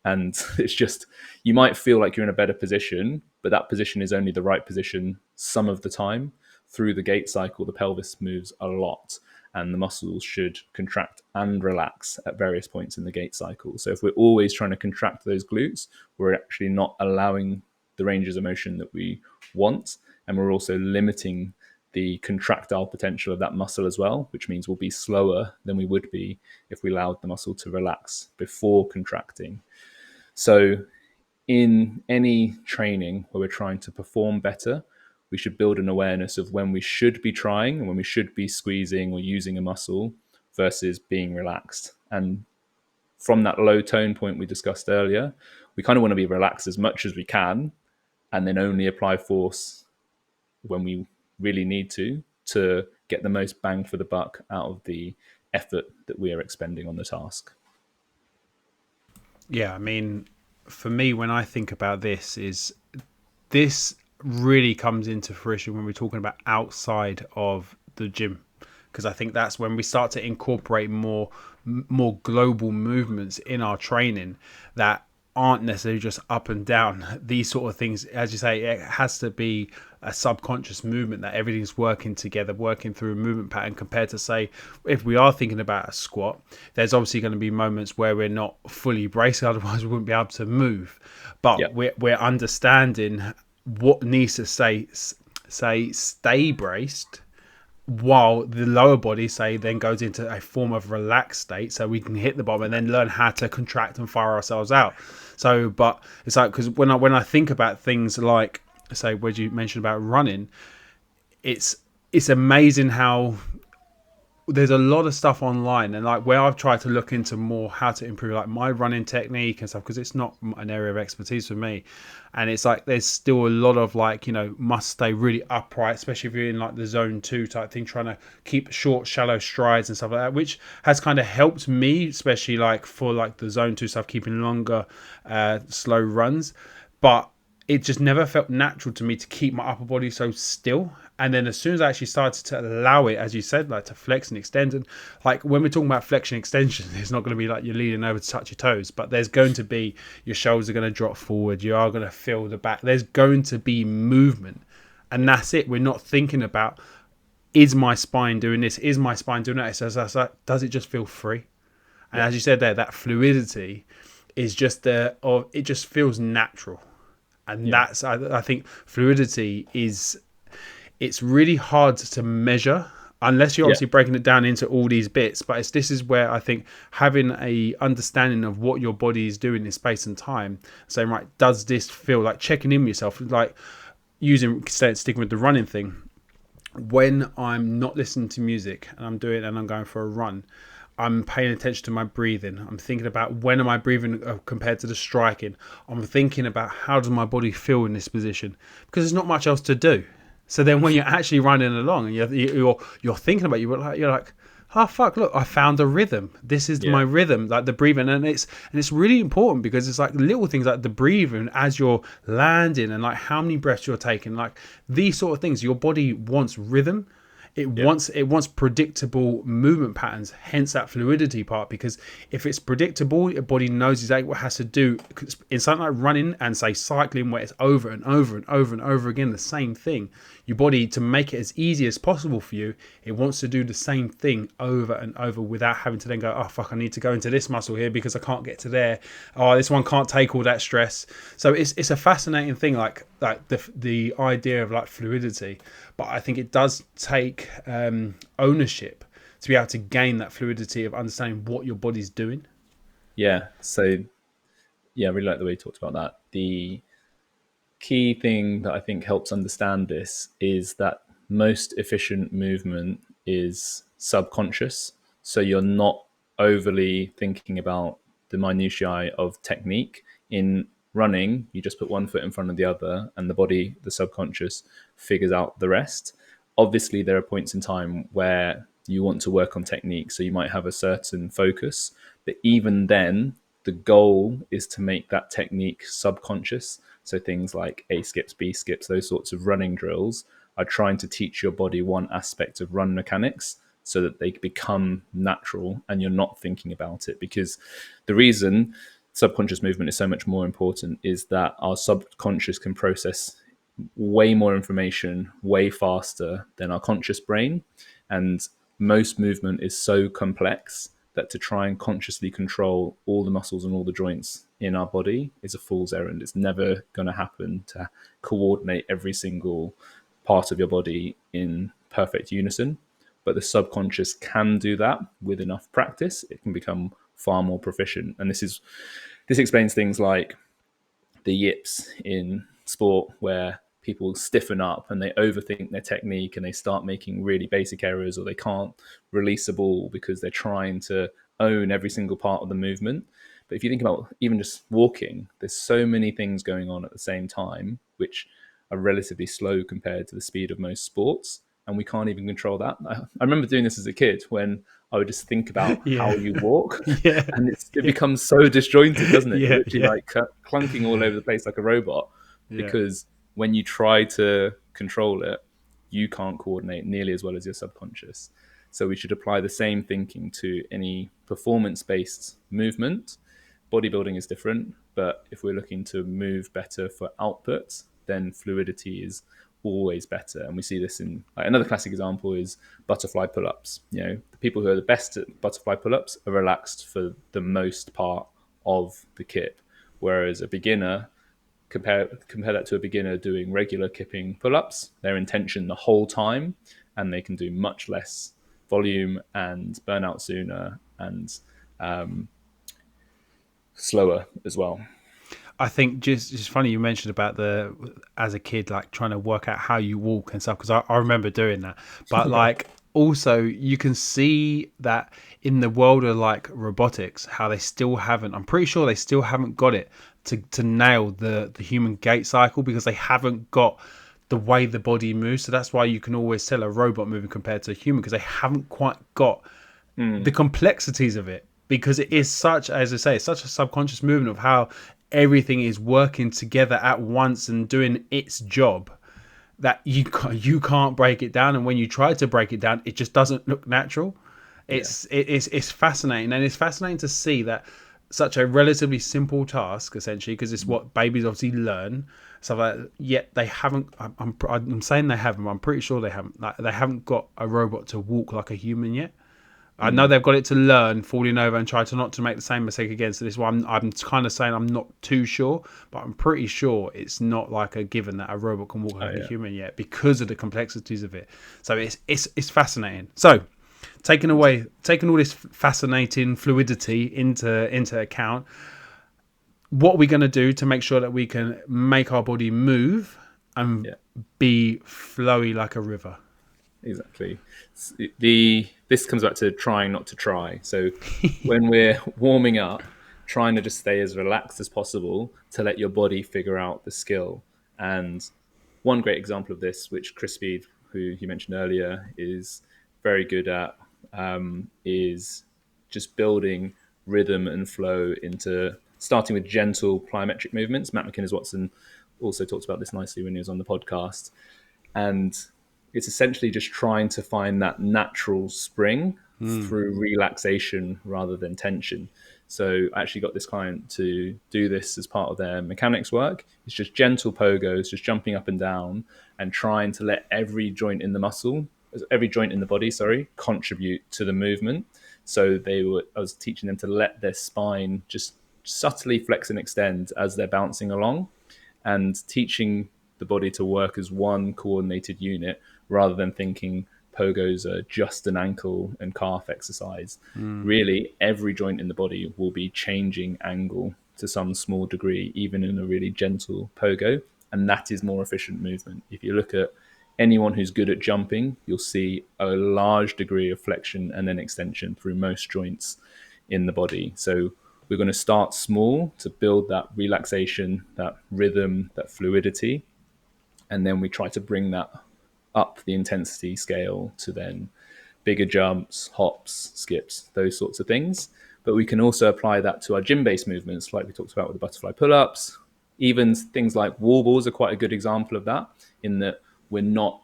And it's just, you might feel like you're in a better position, but that position is only the right position some of the time. Through the gait cycle, the pelvis moves a lot, and the muscles should contract and relax at various points in the gait cycle. So if we're always trying to contract those glutes, we're actually not allowing the ranges of motion that we want, and we're also limiting the contractile potential of that muscle as well, which means we'll be slower than we would be if we allowed the muscle to relax before contracting. So in any training where we're trying to perform better, we should build an awareness of when we should be trying and when we should be squeezing or using a muscle versus being relaxed. And from that low tone point we discussed earlier, we kind of want to be relaxed as much as we can and then only apply force when we really need to get the most bang for the buck out of the effort that we are expending on the task. Yeah, I mean, for me, when I think about this, is this really comes into fruition when we're talking about outside of the gym, because I think that's when we start to incorporate more global movements in our training that aren't necessarily just up and down. These sort of things, as you say, it has to be a subconscious movement that everything's working together, working through a movement pattern, compared to, say, if we are thinking about a squat, there's obviously going to be moments where we're not fully braced, otherwise we wouldn't be able to move. But Yeah. we're understanding what needs to stay braced, while the lower body, say, then goes into a form of relaxed state, so we can hit the bottom and then learn how to contract and fire ourselves out. So, but it's like, because when I think about things like, say, what you mentioned about running, it's amazing how there's a lot of stuff online, and like where I've tried to look into more how to improve like my running technique and stuff, because it's not an area of expertise for me, and it's like there's still a lot of like, must stay really upright, especially if you're in like the zone 2 type thing, trying to keep short shallow strides and stuff like that, which has kind of helped me, especially like for like the zone 2 stuff, keeping longer slow runs. But it just never felt natural to me to keep my upper body so still. And then as soon as I actually started to allow it, as you said, like to flex and extend, and like when we're talking about flexion extension, it's not going to be like you're leaning over to touch your toes, but there's going to be, your shoulders are going to drop forward, you are going to feel the back, there's going to be movement. And that's it. We're not thinking about, is my spine doing this? Is my spine doing that? It says, does it just feel free? And Yeah. as you said there, that fluidity is just it just feels natural. And Yeah. that's, I think fluidity is, it's really hard to measure unless you're Yeah. obviously breaking it down into all these bits. But this is where I think having a understanding of what your body is doing in space and time, saying, right, does this feel like, checking in with yourself, like sticking with the running thing, when I'm not listening to music and I'm going for a run, I'm paying attention to my breathing. I'm thinking about, when am I breathing compared to the striking. I'm thinking about, how does my body feel in this position, because there's not much else to do. So then when you're actually running along and you're thinking about, you're like, oh fuck, look, I found a rhythm. This is Yeah. my rhythm, like the breathing. And it's really important, because it's like little things like the breathing as you're landing, and like how many breaths you're taking, like these sort of things. Your body wants rhythm. It wants predictable movement patterns, hence that fluidity part, because if it's predictable, your body knows exactly what it has to do. In something like running and, say, cycling, where it's over and over and over and over again the same thing, your body, to make it as easy as possible for you, it wants to do the same thing over and over without having to then go, oh fuck, I need to go into this muscle here because I can't get to there. Oh, this one can't take all that stress. So it's a fascinating thing, like the idea of like fluidity. But I think it does take ownership to be able to gain that fluidity of understanding what your body's doing. Yeah. So, yeah, I really like the way you talked about that. The key thing that I think helps understand this is that most efficient movement is subconscious. So you're not overly thinking about the minutiae of technique. In running, you just put one foot in front of the other, and the body, the subconscious, figures out the rest. Obviously, there are points in time where you want to work on technique, so you might have a certain focus. But even then, the goal is to make that technique subconscious. So things like A skips, B skips, those sorts of running drills are trying to teach your body one aspect of run mechanics so that they become natural and you're not thinking about it. Because the reason subconscious movement is so much more important is that our subconscious can process way more information way faster than our conscious brain. And most movement is so complex that to try and consciously control all the muscles and all the joints in our body is a fool's errand. It's never going to happen to coordinate every single part of your body in perfect unison. But the subconscious can do that with enough practice. It can become far more proficient. And this explains things like the yips in sport, where people stiffen up and they overthink their technique and they start making really basic errors, or they can't release a ball because they're trying to own every single part of the movement. But if you think about even just walking, there's so many things going on at the same time, which are relatively slow compared to the speed of most sports. And we can't even control that. I remember doing this as a kid when I would just think about how Yeah. you walk, Yeah. and it Yeah. becomes so disjointed, doesn't it? You're Yeah. literally Yeah. like clunking all over the place like a robot, Yeah. because when you try to control it, you can't coordinate nearly as well as your subconscious. So we should apply the same thinking to any performance-based movement. Bodybuilding is different, but if we're looking to move better for output, then fluidity is always better. And we see this in, like, another classic example is butterfly pull-ups. The people who are the best at butterfly pull-ups are relaxed for the most part of the kip, whereas a beginner, compare that to a beginner doing regular kipping pull-ups, they're in tension the whole time and they can do much less volume and burn out sooner and slower as well. I think just funny you mentioned about the as a kid like trying to work out how you walk and stuff, because I remember doing that. But like also you can see that in the world of like robotics, how they still haven't. I'm pretty sure they still haven't got it to nail the human gait cycle, because they haven't got the way the body moves. So that's why you can always tell a robot moving compared to a human, because they haven't quite got the complexities of it, because it is such, as I say, it's such a subconscious movement of how everything is working together at once and doing its job, that you can't break it down. And when you try to break it down, it just doesn't look natural. It's fascinating, and it's fascinating to see that such a relatively simple task, essentially, because it's what babies obviously learn. So that yet they haven't. I'm saying they haven't. I'm pretty sure they haven't. Like, they haven't got a robot to walk like a human yet. I know they've got it to learn falling over and try to not to make the same mistake again. So this is why I'm kind of saying I'm not too sure, but I'm pretty sure it's not like a given that a robot can walk like a human yet, because of the complexities of it. So it's fascinating. So taking all this fascinating fluidity into account, what are we going to do to make sure that we can make our body move and be flowy like a river? Exactly. This comes back to trying not to try. So when we're warming up, trying to just stay as relaxed as possible to let your body figure out the skill. And one great example of this, which Chris Speed, who you mentioned earlier, is very good at, is just building rhythm and flow into starting with gentle plyometric movements. Matt McInnes-Watson also talked about this nicely when he was on the podcast. And it's essentially just trying to find that natural spring through relaxation rather than tension. So I actually got this client to do this as part of their mechanics work. It's just gentle pogos, just jumping up and down and trying to let every joint in the body, contribute to the movement. So I was teaching them to let their spine just subtly flex and extend as they're bouncing along, and teaching the body to work as one coordinated unit rather than thinking pogos are just an ankle and calf exercise. Really, every joint in the body will be changing angle to some small degree, even in a really gentle pogo. And that is more efficient movement. If you look at anyone who's good at jumping, you'll see a large degree of flexion and then extension through most joints in the body. So we're going to start small to build that relaxation, that rhythm, that fluidity. And then we try to bring that up the intensity scale to then bigger jumps, hops, skips, those sorts of things. But we can also apply that to our gym-based movements, like we talked about with the butterfly pull-ups. Even things like wall balls are quite a good example of that, in that we're not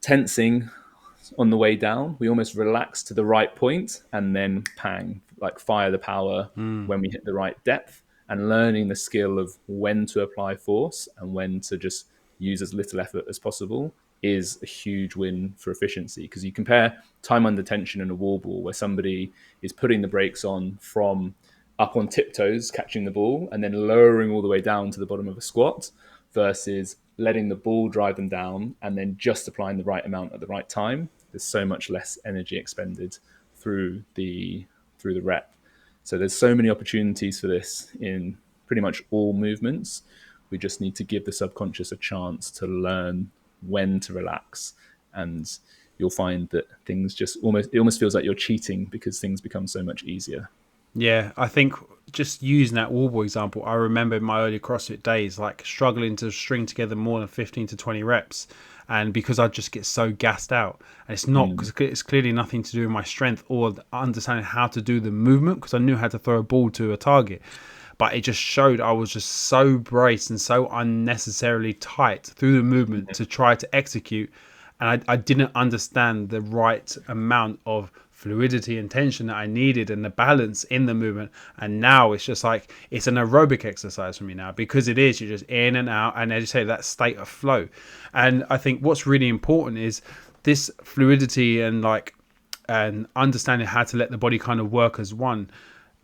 tensing on the way down. We almost relax to the right point and then pang, like fire the power when we hit the right depth, and learning the skill of when to apply force and when to just use as little effort as possible is a huge win for efficiency. Because you compare time under tension in a wall ball where somebody is putting the brakes on from up on tiptoes, catching the ball, and then lowering all the way down to the bottom of a squat, versus letting the ball drive them down and then just applying the right amount at the right time. There's so much less energy expended through the rep. So there's so many opportunities for this in pretty much all movements. We just need to give the subconscious a chance to learn when to relax, and you'll find that things just almost feels like you're cheating because things become so much easier. Yeah, I think just using that wall ball example, I remember in my early CrossFit days, like struggling to string together more than 15 to 20 reps. And because I just get so gassed out, and it's not because it's clearly nothing to do with my strength or understanding how to do the movement, because I knew how to throw a ball to a target. But it just showed I was just so braced and so unnecessarily tight through the movement to try to execute. And I didn't understand the right amount of fluidity and tension that I needed and the balance in the movement. And now it's just like, it's an aerobic exercise for me now, because it is, you're just in and out, and as you say, that state of flow. And I think what's really important is this fluidity and understanding how to let the body kind of work as one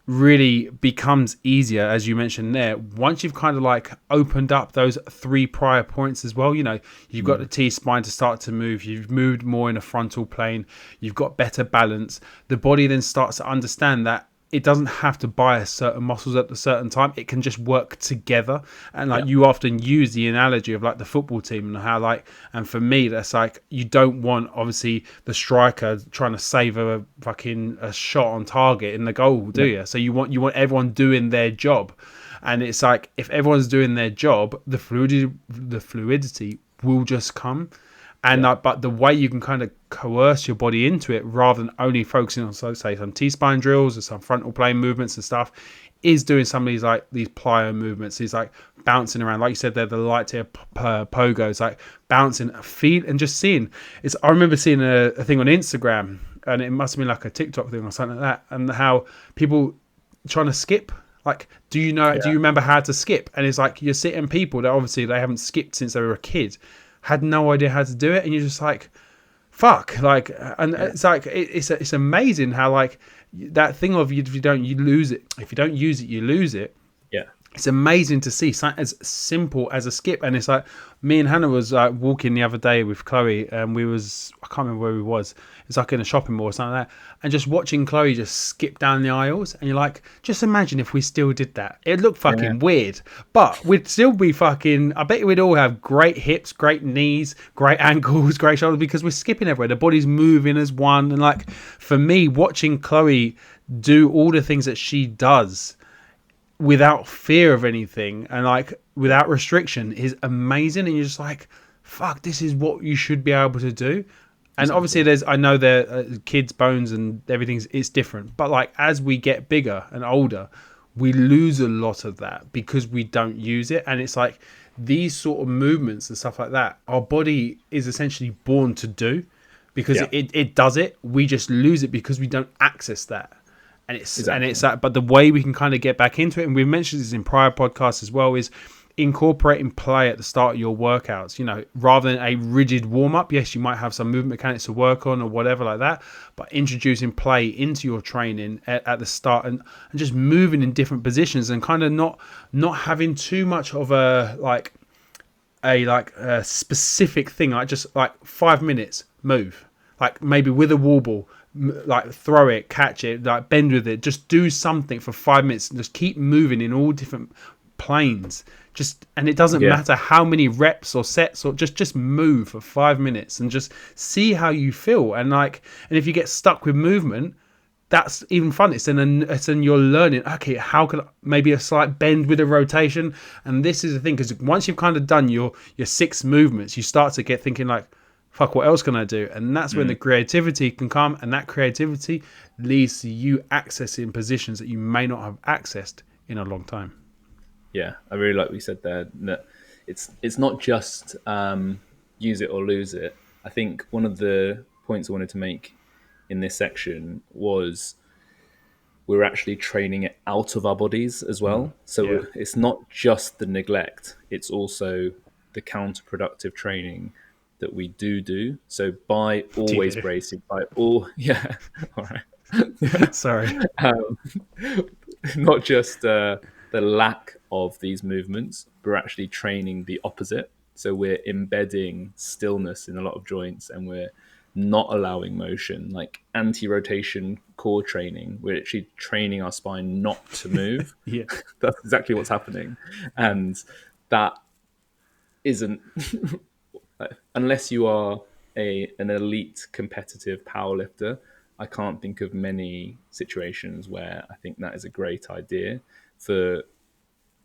really becomes easier, as you mentioned there, once you've kind of like opened up those 3 prior points as well. You know, you've got the T-spine to start to move, you've moved more in a frontal plane, you've got better balance. The body then starts to understand that it doesn't have to bias certain muscles at a certain time. It can just work together. And you often use the analogy of like the football team, and how and for me, that's like, you don't want obviously the striker trying to save a shot on target in the goal, do you? So you want everyone doing their job. And it's like, if everyone's doing their job, the fluidity will just come. And but the way you can kind of coerce your body into it, rather than only focusing on, so say, some T-spine drills or some frontal plane movements and stuff, is doing some of these plyo movements. These like bouncing around, like you said, they're the light tier pogos, like bouncing, feet, and just seeing. I remember seeing a thing on Instagram, and it must have been like a TikTok thing or something like that, and how people trying to skip. Like, do you remember how to skip? And it's like, you're sitting people that obviously they haven't skipped since they were a kid, had no idea how to do it, and you're just like, fuck, it's like, it's amazing how like that thing of, if you don't, you lose it. If you don't use it, you lose it. Yeah. It's amazing to see something as simple as a skip. And it's like, me and Hannah was walking the other day with Chloe, and I can't remember where we was. It's like in a shopping mall or something like that. And just watching Chloe just skip down the aisles, and you're like, just imagine if we still did that. It'd look fucking weird, but we'd still be I bet we'd all have great hips, great knees, great ankles, great shoulders, because we're skipping everywhere. The body's moving as one. And like, for me, watching Chloe do all the things that she does without fear of anything and like without restriction is amazing. And you're just like, fuck, this is what you should be able to do. And obviously I know there kids' bones and it's different, but like, as we get bigger and older, we lose a lot of that because we don't use it. And it's like, these sort of movements and stuff like that, our body is essentially born to do, because it does it. We just lose it because we don't access that. And it's that, but the way we can kind of get back into it, and we've mentioned this in prior podcasts as well, is incorporating play at the start of your workouts. You know, rather than a rigid warm up. Yes, you might have some movement mechanics to work on or whatever like that, but introducing play into your training at the start, and just moving in different positions, and kind of not having too much of a specific thing, like just like 5 minutes move, like maybe with a wall ball. Like throw it, catch it, like bend with it, just do something for 5 minutes and just keep moving in all different planes. And it doesn't matter how many reps or sets, or just move for 5 minutes and just see how you feel. And if you get stuck with movement, that's even fun. It's in your learning. Okay, how can maybe a slight bend with a rotation? And this is the thing, because once you've kind of done your 6 movements, you start to get thinking like, fuck, what else can I do? And that's when the creativity can come, and that creativity leads to you accessing positions that you may not have accessed in a long time. Yeah, I really like what you said there, that it's not just use it or lose it. I think one of the points I wanted to make in this section was we're actually training it out of our bodies as well. Yeah. So it's not just the neglect, it's also the counterproductive training that we do. So by Do you always do? bracing, by all, yeah, all right. Sorry. um, not just the lack of these movements, we're actually training the opposite. So we're embedding stillness in a lot of joints, and we're not allowing motion, like anti-rotation core training. We're actually training our spine not to move. Yeah. That's exactly what's happening. And that isn't, unless you are an elite competitive powerlifter, I can't think of many situations where I think that is a great idea. For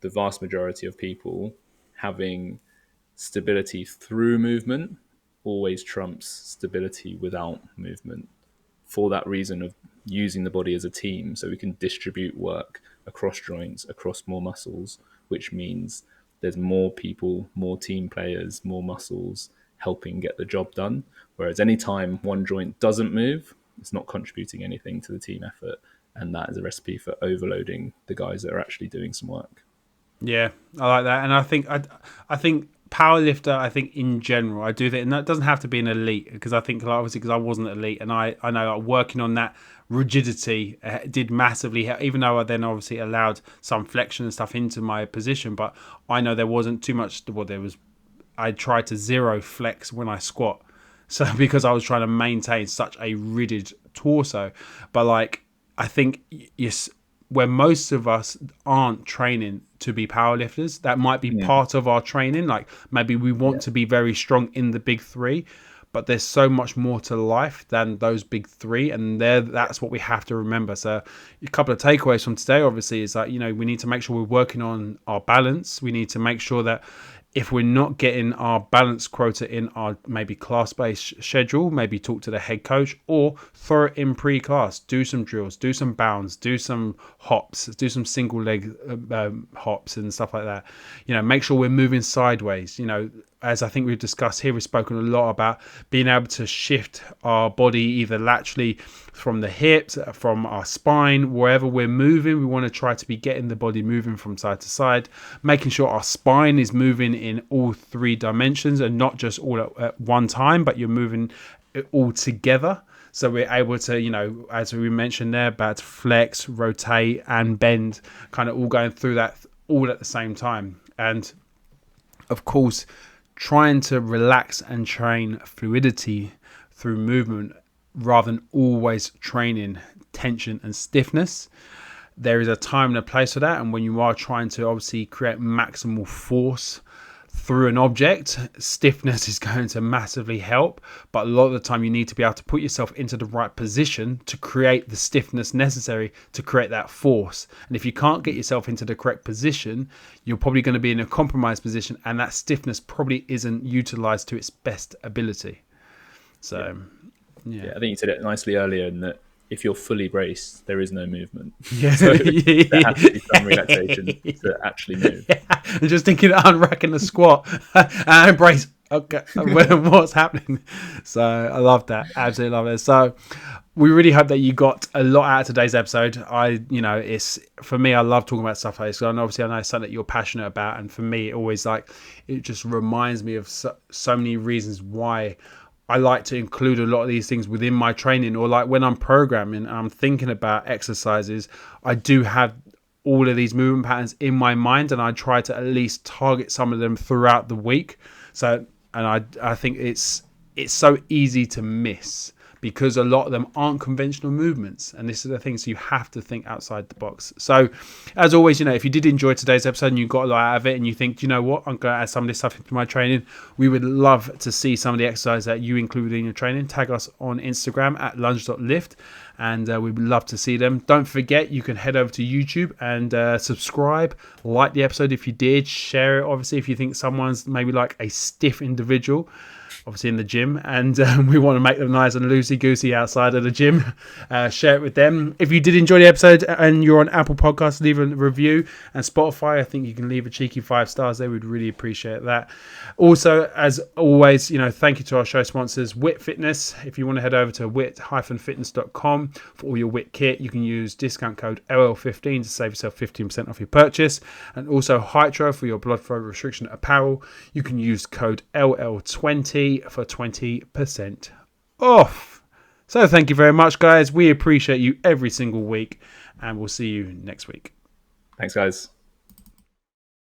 the vast majority of people, having stability through movement always trumps stability without movement, for that reason of using the body as a team, so we can distribute work across joints, across more muscles, which means there's more people, more team players, more muscles helping get the job done. Whereas anytime one joint doesn't move, it's not contributing anything to the team effort, and that is a recipe for overloading the guys that are actually doing some work. Yeah, I like that, and I think powerlifter. I think in general, I do think, and that doesn't have to be an elite, because I think, like, obviously, because I wasn't elite, and I know, like, working on that rigidity did massively help, even though I then obviously allowed some flexion and stuff into my position, but I know there wasn't too much. Well, there was. I tried to zero flex when I squat, so because I was trying to maintain such a rigid torso, but like I think yes, where most of us aren't training to be powerlifters, that might be Yeah, part of our training. Like maybe we want yeah, to be very strong in the big three, but there's so much more to life than those big three, and that's what we have to remember. So a couple of takeaways from today obviously is that, we need to make sure we're working on our balance. We need to make sure that if we're not getting our balance quota in our maybe class-based schedule, maybe talk to the head coach or throw it in pre-class. Do some drills, do some bounds, do some hops, do some single leg hops and stuff like that. Make sure we're moving sideways. As I think we've discussed here, we've spoken a lot about being able to shift our body either laterally from the hips, from our spine, wherever we're moving. We want to try to be getting the body moving from side to side, making sure our spine is moving in all three dimensions and not just all at one time, but you're moving it all together. So we're able to, as we mentioned there, about flex, rotate, and bend, kind of all going through that all at the same time. And of course, trying to relax and train fluidity through movement rather than always training tension and stiffness. There is a time and a place for that, and when you are trying to obviously create maximal force through an object, stiffness is going to massively help, but a lot of the time you need to be able to put yourself into the right position to create the stiffness necessary to create that force. And if you can't get yourself into the correct position, you're probably going to be in a compromised position, and that stiffness probably isn't utilized to its best ability. So yeah. I think you said it nicely earlier in that if you're fully braced, there is no movement. Yeah. So there has to be some relaxation to actually move. Yeah. I'm just thinking unracking the squat and brace. Okay, what's happening? So I love that. Absolutely love it. So we really hope that you got a lot out of today's episode. It's for me, I love talking about stuff like this. And obviously, I know it's something that you're passionate about. And for me, it just reminds me of so many reasons why I like to include a lot of these things within my training, or like when I'm programming, I'm thinking about exercises. I do have all of these movement patterns in my mind, and I try to at least target some of them throughout the week. So, and I think it's so easy to miss because a lot of them aren't conventional movements, and this is the thing. So you have to think outside the box. So, as always, if you did enjoy today's episode and you got a lot out of it, and you think, you know what, I'm going to add some of this stuff into my training, we would love to see some of the exercises that you include in your training. Tag us on Instagram at lunge.lift, and we would love to see them. Don't forget, you can head over to YouTube and subscribe, like the episode if you did, share it obviously if you think someone's maybe like a stiff individual. obviously in the gym, and we want to make them nice and loosey-goosey outside of the gym. Share it with them. If you did enjoy the episode and you're on Apple Podcasts, leave a review, and Spotify, I think you can leave a cheeky 5 stars there. We'd really appreciate that. Also, as always, thank you to our show sponsors, Wit Fitness. If you want to head over to wit-fitness.com for all your Wit kit, you can use discount code LL15 to save yourself 15% off your purchase. And also Hydro for your blood flow restriction apparel. You can use code LL20 for 20% off. So thank you very much, guys. We appreciate you every single week, and we'll see you next week. Thanks, guys.